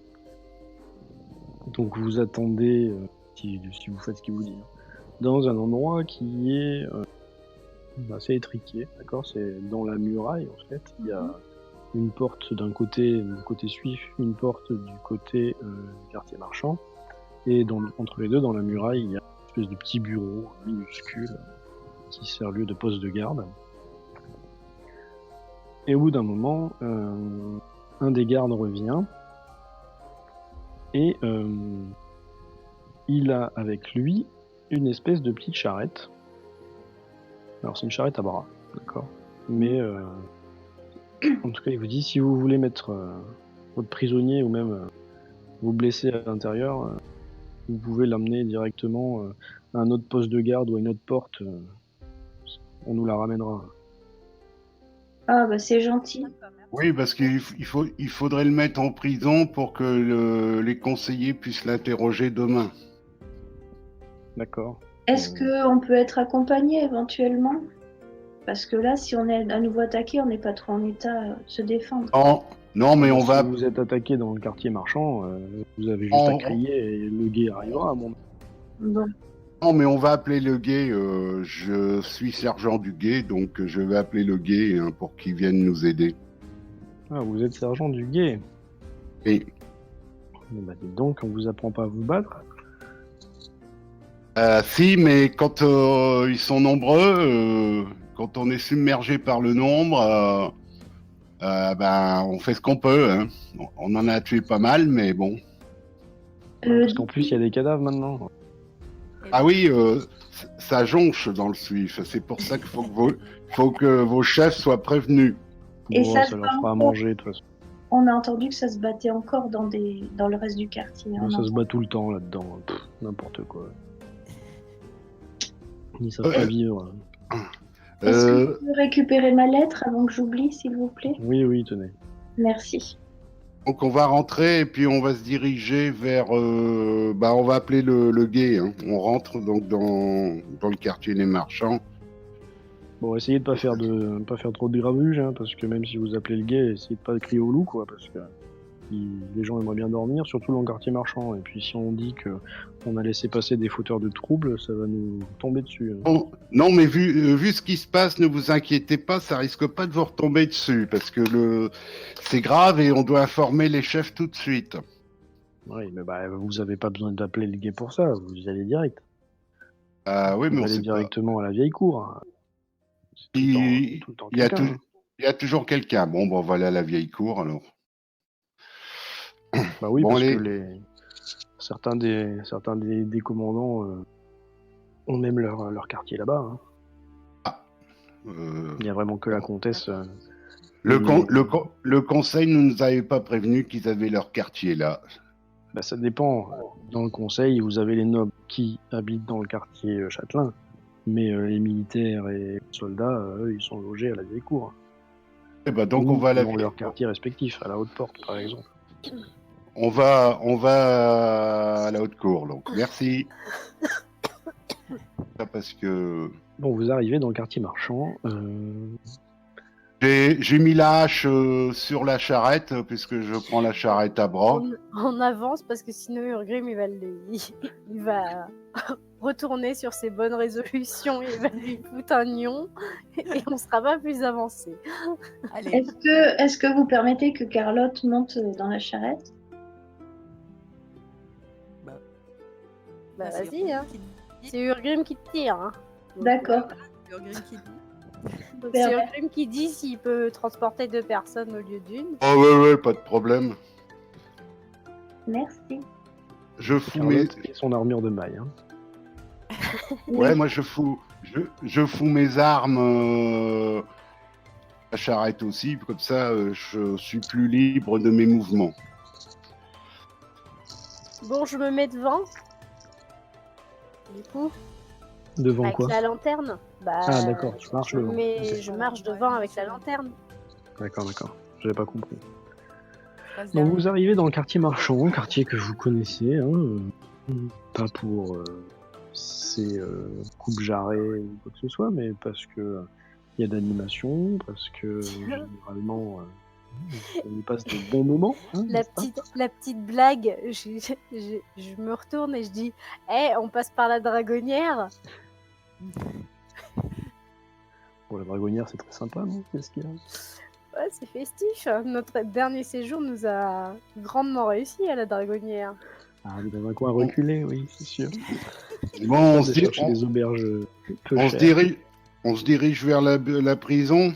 Donc vous attendez, si vous faites ce qu'il vous dit, hein, dans un endroit qui est assez étriqué, d'accord? C'est dans la muraille, en fait. Il y a une porte d'un côté, du côté suif, une porte du côté du quartier marchand. Et entre les deux, dans la muraille, il y a une espèce de petit bureau minuscule qui sert lieu de poste de garde. Et au bout d'un moment, un des gardes revient et il a avec lui une espèce de petite charrette. Alors c'est une charrette à bras, d'accord. Mais en tout cas, il vous dit si vous voulez mettre votre prisonnier ou même vous blesser à l'intérieur, vous pouvez l'amener directement à un autre poste de garde ou à une autre porte. On nous la ramènera. Ah, bah c'est gentil. Oui, parce qu'il faudrait le mettre en prison pour que les conseillers puissent l'interroger demain. D'accord. Est-ce qu'on peut être accompagné éventuellement? Parce que là, si on est à nouveau attaqué, on n'est pas trop en état de se défendre. Non, mais on Si va. vous êtes attaqué dans le quartier marchand, vous avez juste à crier et le guet arrivera à mon avis. Bon. Non, mais on va appeler le guet. Je suis sergent du guet, donc je vais appeler le guet pour qu'il vienne nous aider. Ah, vous êtes sergent du guet. Et Bah dites donc, on vous apprend pas à vous battre. si, mais quand ils sont nombreux, quand on est submergé par le nombre, ben on fait ce qu'on peut. Hein. On en a tué pas mal, mais bon. Parce qu'en plus, il y a des cadavres maintenant. Ah oui, ça jonche dans le Suif. C'est pour ça qu'il faut que vos chefs soient prévenus. Et Bon, ça ça se leur bat fera à encore. manger de toute façon. On a entendu que ça se battait encore dans le reste du quartier. Bon, ça se bat tout le temps là-dedans. Pff, n'importe quoi. Ils savent pas vivre. Est-ce que vous pouvez récupérer ma lettre avant que j'oublie, s'il vous plaît? Oui, tenez. Merci. Donc on va rentrer et puis on va se diriger vers... on va appeler le guet. Hein. On rentre donc dans le quartier des marchands. Bon, essayez de pas faire trop de grabuge, hein, parce que même si vous appelez le guet, essayez de pas crier au loup, quoi, parce que les gens aimeraient bien dormir, surtout dans le quartier marchand. Et puis si on dit que on a laissé passer des fauteurs de troubles, ça va nous tomber dessus. Hein. Bon, non, mais vu ce qui se passe, ne vous inquiétez pas, ça risque pas de vous retomber dessus, parce que c'est grave et on doit informer les chefs tout de suite. Oui, mais bah, vous avez pas besoin d'appeler le guet pour ça, vous y allez direct. Oui, mais Vous on allez sait directement à la vieille cour. Hein. pas. Tout le temps Il y a quelqu'un, hein. il y a toujours quelqu'un. Bon, on va aller à la vieille cour alors. Bah oui, Bon, parce allez. que certains des commandants ont même leur quartier là-bas. Hein. Il y a vraiment que la comtesse. Le conseil ne nous avait pas prévenu qu'ils avaient leur quartier là. Bah, ça dépend. Dans le conseil, vous avez les nobles qui habitent dans le quartier châtelain, mais les militaires et les soldats, eux, ils sont logés à la vieille cour. Et ben donc Ou on va à la dans leur quartier respectif, à la haute porte, par exemple. On va à la haute cour donc. Merci. Parce que Bon, vous arrivez dans le quartier marchand. j'ai mis la hache sur la charrette puisque je prends la charrette à bras. On avance parce que sinon Urgrim il va retourner sur ses bonnes résolutions, il va lui foutre un nion et on sera pas plus avancé. Allez, Est-ce que vous permettez que Carlotte monte dans la charrette? Bah c'est vas-y, hein. Urgrim qui- C'est Urgrim qui te tire. Hein. Donc, D'accord. Urgrim qui dit. donc c'est Urgrim qui dit s'il peut transporter 2 personnes au lieu d'une. Oh ouais, pas de problème. Merci. Je fous mes... Carlotte et son armure de maille. Hein. Ouais, moi je fous mes armes la charrette aussi, comme ça je suis plus libre de mes mouvements. Bon, je me mets devant. Du coup, Devant avec quoi? la lanterne. Bah, Ah d'accord, tu marches devant. je marche devant avec la lanterne. D'accord. J'avais pas compris. Passe Donc derrière. vous arrivez dans le quartier marchand, quartier que vous connaissez, hein, pas pour ses coupes jarrets ou quoi que ce soit, mais parce que il y a d'animation, parce que généralement on y passe de bons moments. Hein, La n'est-ce pas petite blague, je me retourne et je dis on passe par la dragonnière. Bon, la dragonnière c'est très sympa, non? Qu'est-ce qu'il y a? Ouais, c'est festif. Notre dernier séjour nous a grandement réussi à la dragonnière. Ah, dans un coin reculé, oui, c'est sûr. Bon, De chercher des auberges peu on chères. se dirige vers la prison.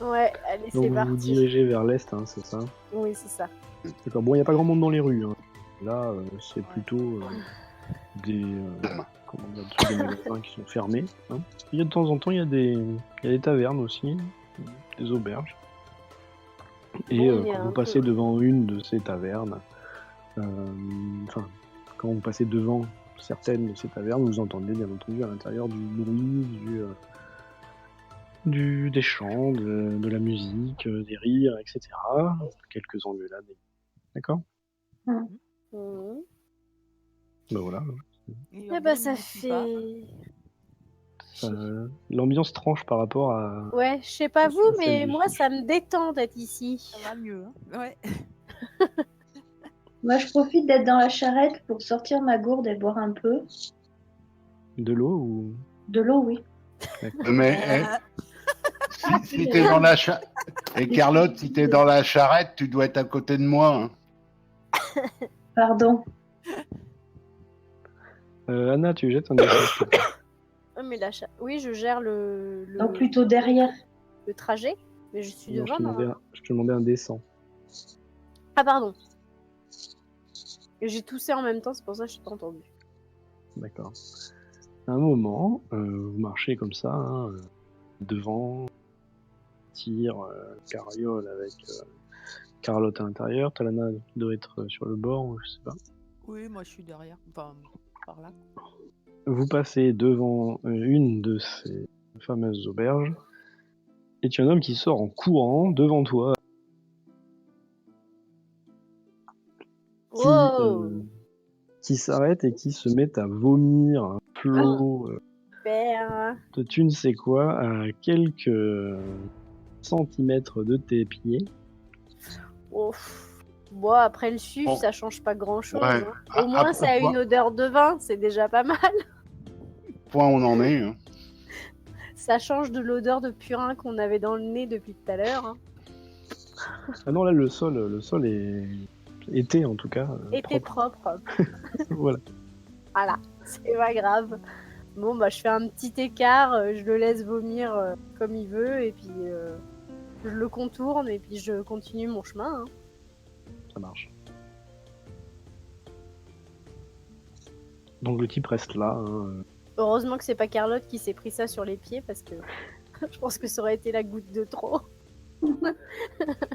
Ouais, allez, Donc c'est vous vous parti. dirigez vers l'est, hein, c'est ça? Oui, c'est ça. D'accord. Bon, il n'y a pas grand monde dans les rues, hein. Là, c'est Ouais. plutôt des, comment dire, des magasins qui sont fermés, hein. Il y a de temps en temps, il y a des tavernes aussi, des auberges. Et Bon, il y a quand un vous passez peu- devant une de ces tavernes, enfin, quand vous passez devant certaines de ces tavernes, vous entendez bien entendu à l'intérieur du bruit, des chants, de la musique, des rires, etc. Quelques engueulades. D'accord? Mhm. Ben voilà. Et Eh on ben, grille ça du pipa. Ça- L'ambiance tranche par rapport à Ouais, je sais pas vous, celle mais du moi, Suif. ça me détend d'être ici. Ça va mieux. Hein. Ouais. Moi, je profite d'être dans la charrette pour sortir ma gourde et boire un peu. De l'eau ou... De l'eau, oui. Mais si t'es dans la charrette. Et Carlotte, si t'es dans la charrette, tu dois être à côté de moi. Hein. Pardon. Anna, tu jettes un dessin, s'il te plaît. Oh, mais oui, je gère Donc plutôt derrière. le trajet, mais je suis Non, devant. je te demandais un dessin. Ah, pardon. J'ai toussé en même temps, c'est pour ça que je t'ai pas entendu. D'accord. À un moment, vous marchez comme ça, hein, devant, tir, carriole avec Carlotte à l'intérieur. Talana doit être sur le bord, je sais pas. Oui, moi je suis derrière. Enfin, par là. Vous passez devant une de ces fameuses auberges, et tu as un homme qui sort en courant devant toi, Wow, qui s'arrête et qui se met à vomir un flot super. de tu ne sais quoi à quelques centimètres de tes pieds. Ouf. Bon, après le suif, Bon. ça change pas grand chose. Ouais. Au moins, ça a une odeur de vin, c'est déjà pas mal. Point où on en est. Hein. Ça change de l'odeur de purin qu'on avait dans le nez depuis tout à l'heure. Hein. Ah non, là, le sol était en tout cas Était propre. propre. Voilà. Voilà, c'est pas grave. Bon, bah, je fais un petit écart, je le laisse vomir comme il veut, et puis je le contourne, et puis je continue mon chemin. Hein. Ça marche. Donc le type reste là. Hein. Heureusement que c'est pas Carlotte qui s'est pris ça sur les pieds, parce que je pense que ça aurait été la goutte de trop.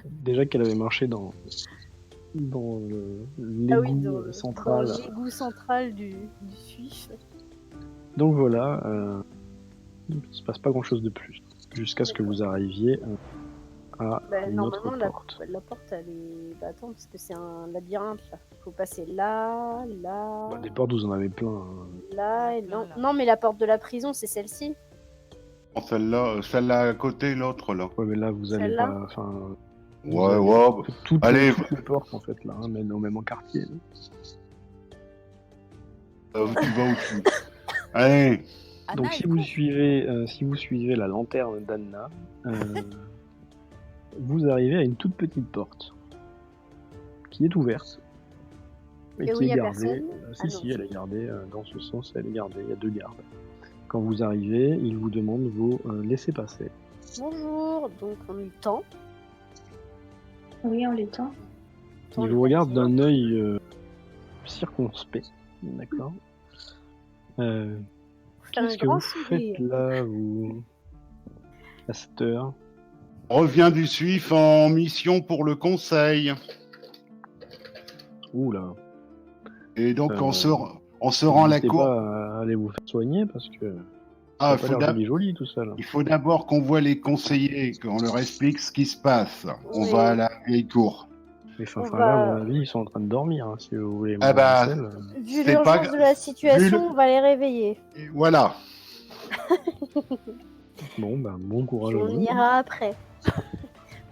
Déjà qu'elle avait marché dans l'égout central. Dans l'égout central du Suif. Donc voilà, il ne se passe pas grand chose de plus. Jusqu'à ce que vous arriviez à une autre Normalement, porte. la porte, elle est. Bah, attends, parce que c'est un labyrinthe là. Faut passer là, là. Bah, des portes, vous en avez plein. Hein. Là, et Plein, non. là. Non, mais la porte de la prison, c'est celle-ci. Bon, celle-là à côté, l'autre là. Ouais, mais là, vous allez Celle-là pas. Enfin, Ouais, ouais. toutes Allez. les portes en fait là, hein, mènent au même quartier. Tu vas au-dessus. Allez. Anna, Donc elle si vous court. suivez la lanterne d'Anna, vous arrivez à une toute petite porte qui est ouverte et Et qui où est y a gardée. personne Ah Si, non. elle est gardée dans ce sens, elle est gardée. Il y a 2 gardes. Quand vous arrivez, ils vous demandent vos laissez-passer. Bonjour, donc on y tend. Oui, on l'étend. Ils vous regardent d'un œil circonspect, d'accord. Qu'est-ce que vous faites là, vous, à cette heure? Revient du Suif en mission pour le conseil. Oula. Et donc on se rend à la N'hésitez cour. pas à aller vous faire soigner parce que Ah, ça a pas l'air joli tout ça là. il faut d'abord qu'on voit les conseillers, qu'on leur explique ce qui se passe. On Oui. va à la vieille cour. Mais On là, à va- mon avis, ils sont en train de dormir, hein, si vous voulez. Ah bah, Vu c'est pas l'urgence de la situation, vu le- on va les réveiller. Et voilà. Bon, bah, bon courage à On vous. ira après.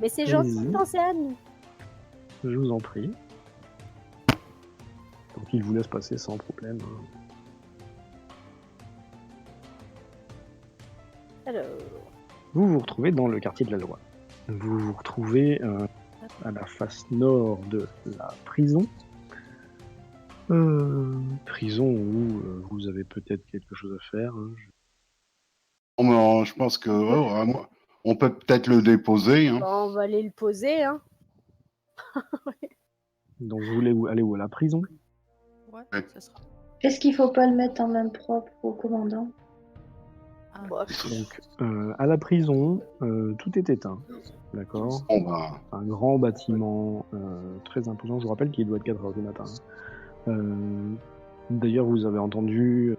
Mais c'est gentil Allez-y. de penser à nous. Je vous en prie. Donc, ils vous laissent passer sans problème. Hein. Alors, Vous vous retrouvez dans le quartier de la Loi. Vous vous retrouvez à la face nord de la prison. Prison où vous avez peut-être quelque chose à faire. Hein. Bon, je pense que On peut peut-être le déposer. Hein. Bah, on va aller le poser, hein. Donc vous voulez aller où? À la prison? Ouais, Ouais. ça sera. Est-ce qu'il faut pas le mettre en main propre au commandant? Ah, Bah, Donc à la prison, tout est éteint. D'accord? Bon, bah, Un grand bâtiment très imposant. Je vous rappelle qu'il doit être 4 heures du matin. D'ailleurs, vous avez entendu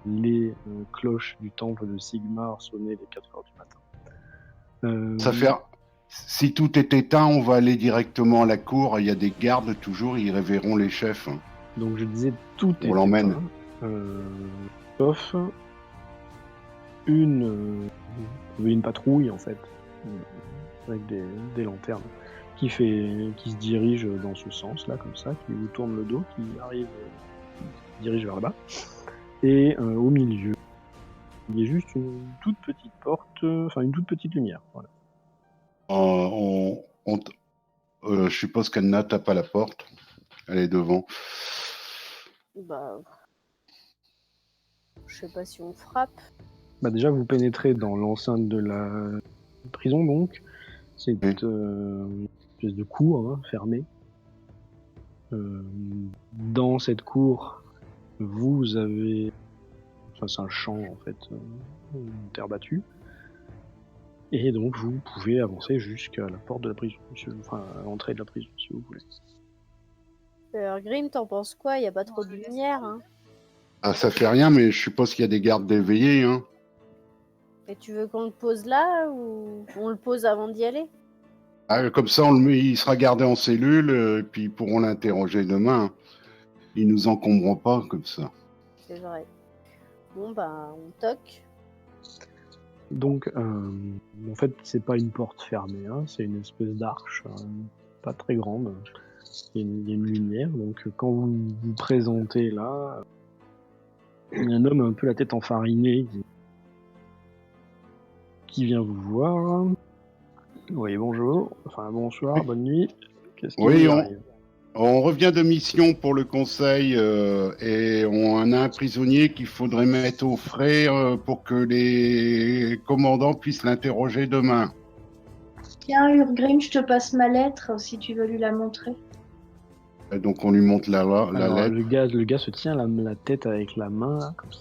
les cloches du temple de Sigmar sonner les 4 heures du matin. ça fait. Si tout est éteint, on va aller directement à la cour. Il y a des gardes toujours, ils réveilleront les chefs. Hein. Donc je disais, tout est On l'emmène. éteint, sauf une patrouille en fait, avec des lanternes, qui se dirige dans ce sens-là, comme ça, qui vous tourne le dos, qui dirige vers là-bas. Et au milieu, il y a juste une toute petite porte, enfin une toute petite lumière. Voilà. Je suppose qu'Anna tape à la porte. Elle est devant. bah, je sais pas si on frappe. Bah déjà, vous pénétrez dans l'enceinte de la prison, donc. C'est Oui. une espèce de cour hein, fermée. Dans cette cour, vous avez... Enfin, c'est un champ, en fait, une terre battue. Et donc, vous pouvez avancer jusqu'à la porte de la prison. Enfin, à l'entrée de la prison, si vous voulez. Grim, t'en penses quoi? Il y a pas trop de lumière, hein. Ah, ça fait rien, mais je suppose qu'il y a des gardes d'éveillés. Hein. Et tu veux qu'on le pose là ou on le pose avant d'y aller? Ah, comme ça, il sera gardé en cellule, et puis ils pourront l'interroger demain. Ils nous encombreront pas comme ça. C'est vrai. Bon, bah, on toque. Donc, en fait, c'est pas une porte fermée, hein, c'est une espèce d'arche, pas très grande. Il y a une lumière, donc quand vous vous présentez là, il y a un homme un peu la tête enfarinée qui vient vous voir. Oui, bonjour, enfin bonsoir, Oui. bonne nuit. Qu'est-ce qui Oui, vous arrive? on revient de mission pour le conseil et on a un prisonnier qu'il faudrait mettre au frais pour que les commandants puissent l'interroger demain. Tiens, Urgrim, je te passe ma lettre si tu veux lui la montrer. Et donc on lui montre la Alors, lettre. le gars se tient la tête avec la main, là, comme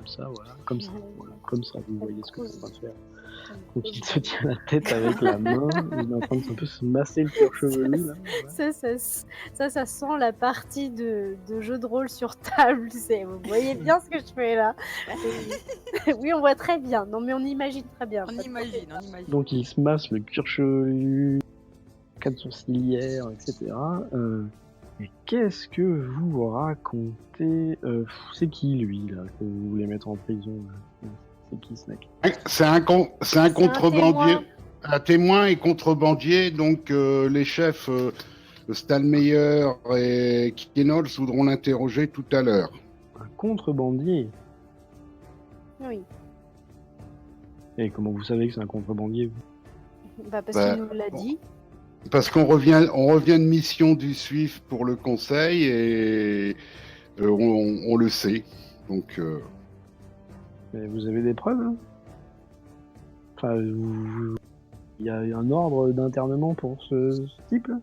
ça, voilà, comme ça, vous voyez ce que je suis en train de faire. Donc il se tient la tête avec la main, il est en train de un peu se masser le cuir chevelu, là. Voilà. Ça sent la partie de jeu de rôle sur table. Vous voyez bien ce que je fais là? Oui, on voit très bien. Non, mais on imagine très bien. on imagine. Donc il se masse le cuir chevelu, quatre sourcilières, etc. Et qu'est-ce que vous racontez? C'est qui lui là que vous voulez mettre en prison là? C'est qui ce mec? C'est un contrebandier. Un témoin et contrebandier, donc les chefs Stalmeyer et Kienholz voudront l'interroger tout à l'heure. Un contrebandier? Oui. Et comment vous savez que c'est un contrebandier vous? Bah, parce Bah, qu'il nous l'a dit. Parce qu'on revient de mission du SWIFT pour le conseil et on le sait. Donc, Mais vous avez des preuves hein? Enfin, il y a un ordre d'internement pour ce type là?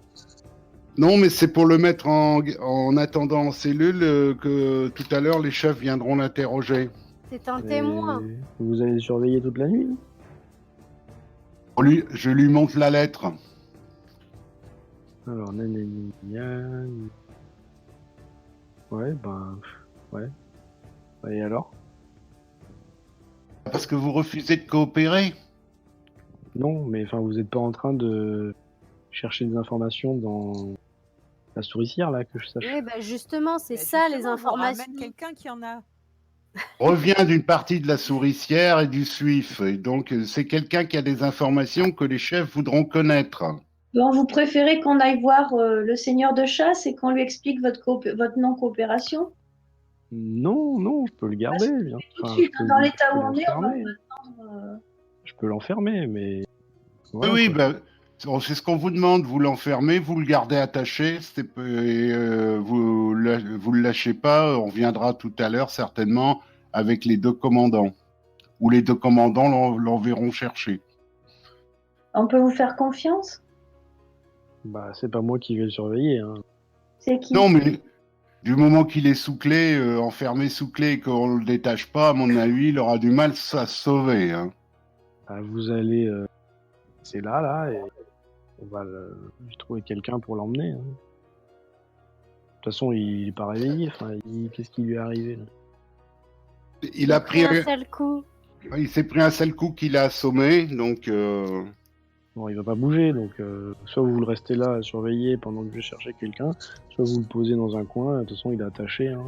non, mais c'est pour le mettre en attendant en cellule que tout à l'heure les chefs viendront l'interroger. C'est un témoin. Et vous allez le surveiller toute la nuit? Je lui montre la lettre. Alors, ouais, ben, ouais. Et alors? Parce que vous refusez de coopérer. Non, mais enfin, vous n'êtes pas en train de chercher des informations dans la souricière, là, que je sache. Oui, bah justement, c'est Bah, ça les justement, on informations. ramène quelqu'un qui en a. Revient d'une partie de la souricière et du SWIFT. Et donc, c'est quelqu'un qui a des informations que les chefs voudront connaître. Bon, vous préférez qu'on aille voir le seigneur de chasse et qu'on lui explique votre non-coopération? Non, je peux le garder, bien. Tout de suite, dans l'état où on est, on va l'enfermer. Je peux l'enfermer, mais... Voilà, Oui, quoi. c'est ce qu'on vous demande. Vous l'enfermez, vous le gardez attaché, vous le lâchez pas. On reviendra tout à l'heure certainement avec les deux commandants. Ou les deux commandants l'enverront chercher. On peut vous faire confiance? Bah, c'est pas moi qui vais le surveiller. Hein. C'est qui? Non, mais du moment qu'il est sous clé, enfermé sous clé et qu'on le détache pas, à mon avis, il aura du mal à se sauver. Hein. Bah, vous allez. C'est là, et je vais trouver quelqu'un pour l'emmener. Hein. De toute façon, il est pas réveillé. Enfin, qu'est-ce qui lui est arrivé là? Il a pris un seul coup. Il s'est pris un seul coup qu'il a assommé, donc Bon, il va pas bouger, donc soit vous le restez là à surveiller pendant que je vais chercher quelqu'un, soit vous le posez dans un coin. De toute façon, il est attaché. Hein,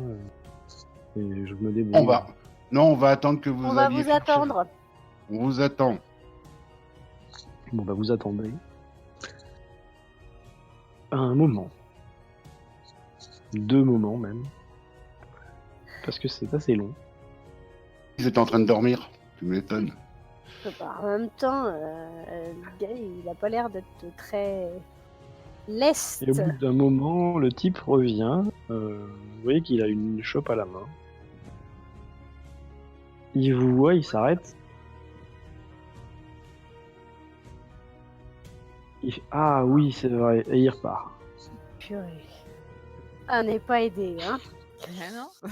et je me débrouille. on va attendre que vous On va alliez vous chercher. attendre. On vous attend. Bon, bah vous attendez. Un moment. 2 moments même. Parce que c'est assez long. Ils étaient en train de dormir. Tu m'étonnes. Bah, en même temps, le gars, il a pas l'air d'être très leste. Et au bout d'un moment, le type revient. Vous voyez qu'il a une chope à la main. Il vous voit, il s'arrête. Il fait, ah oui, c'est vrai. Et il repart. Purée. Ah, n'est pas aidé, hein. Ah non.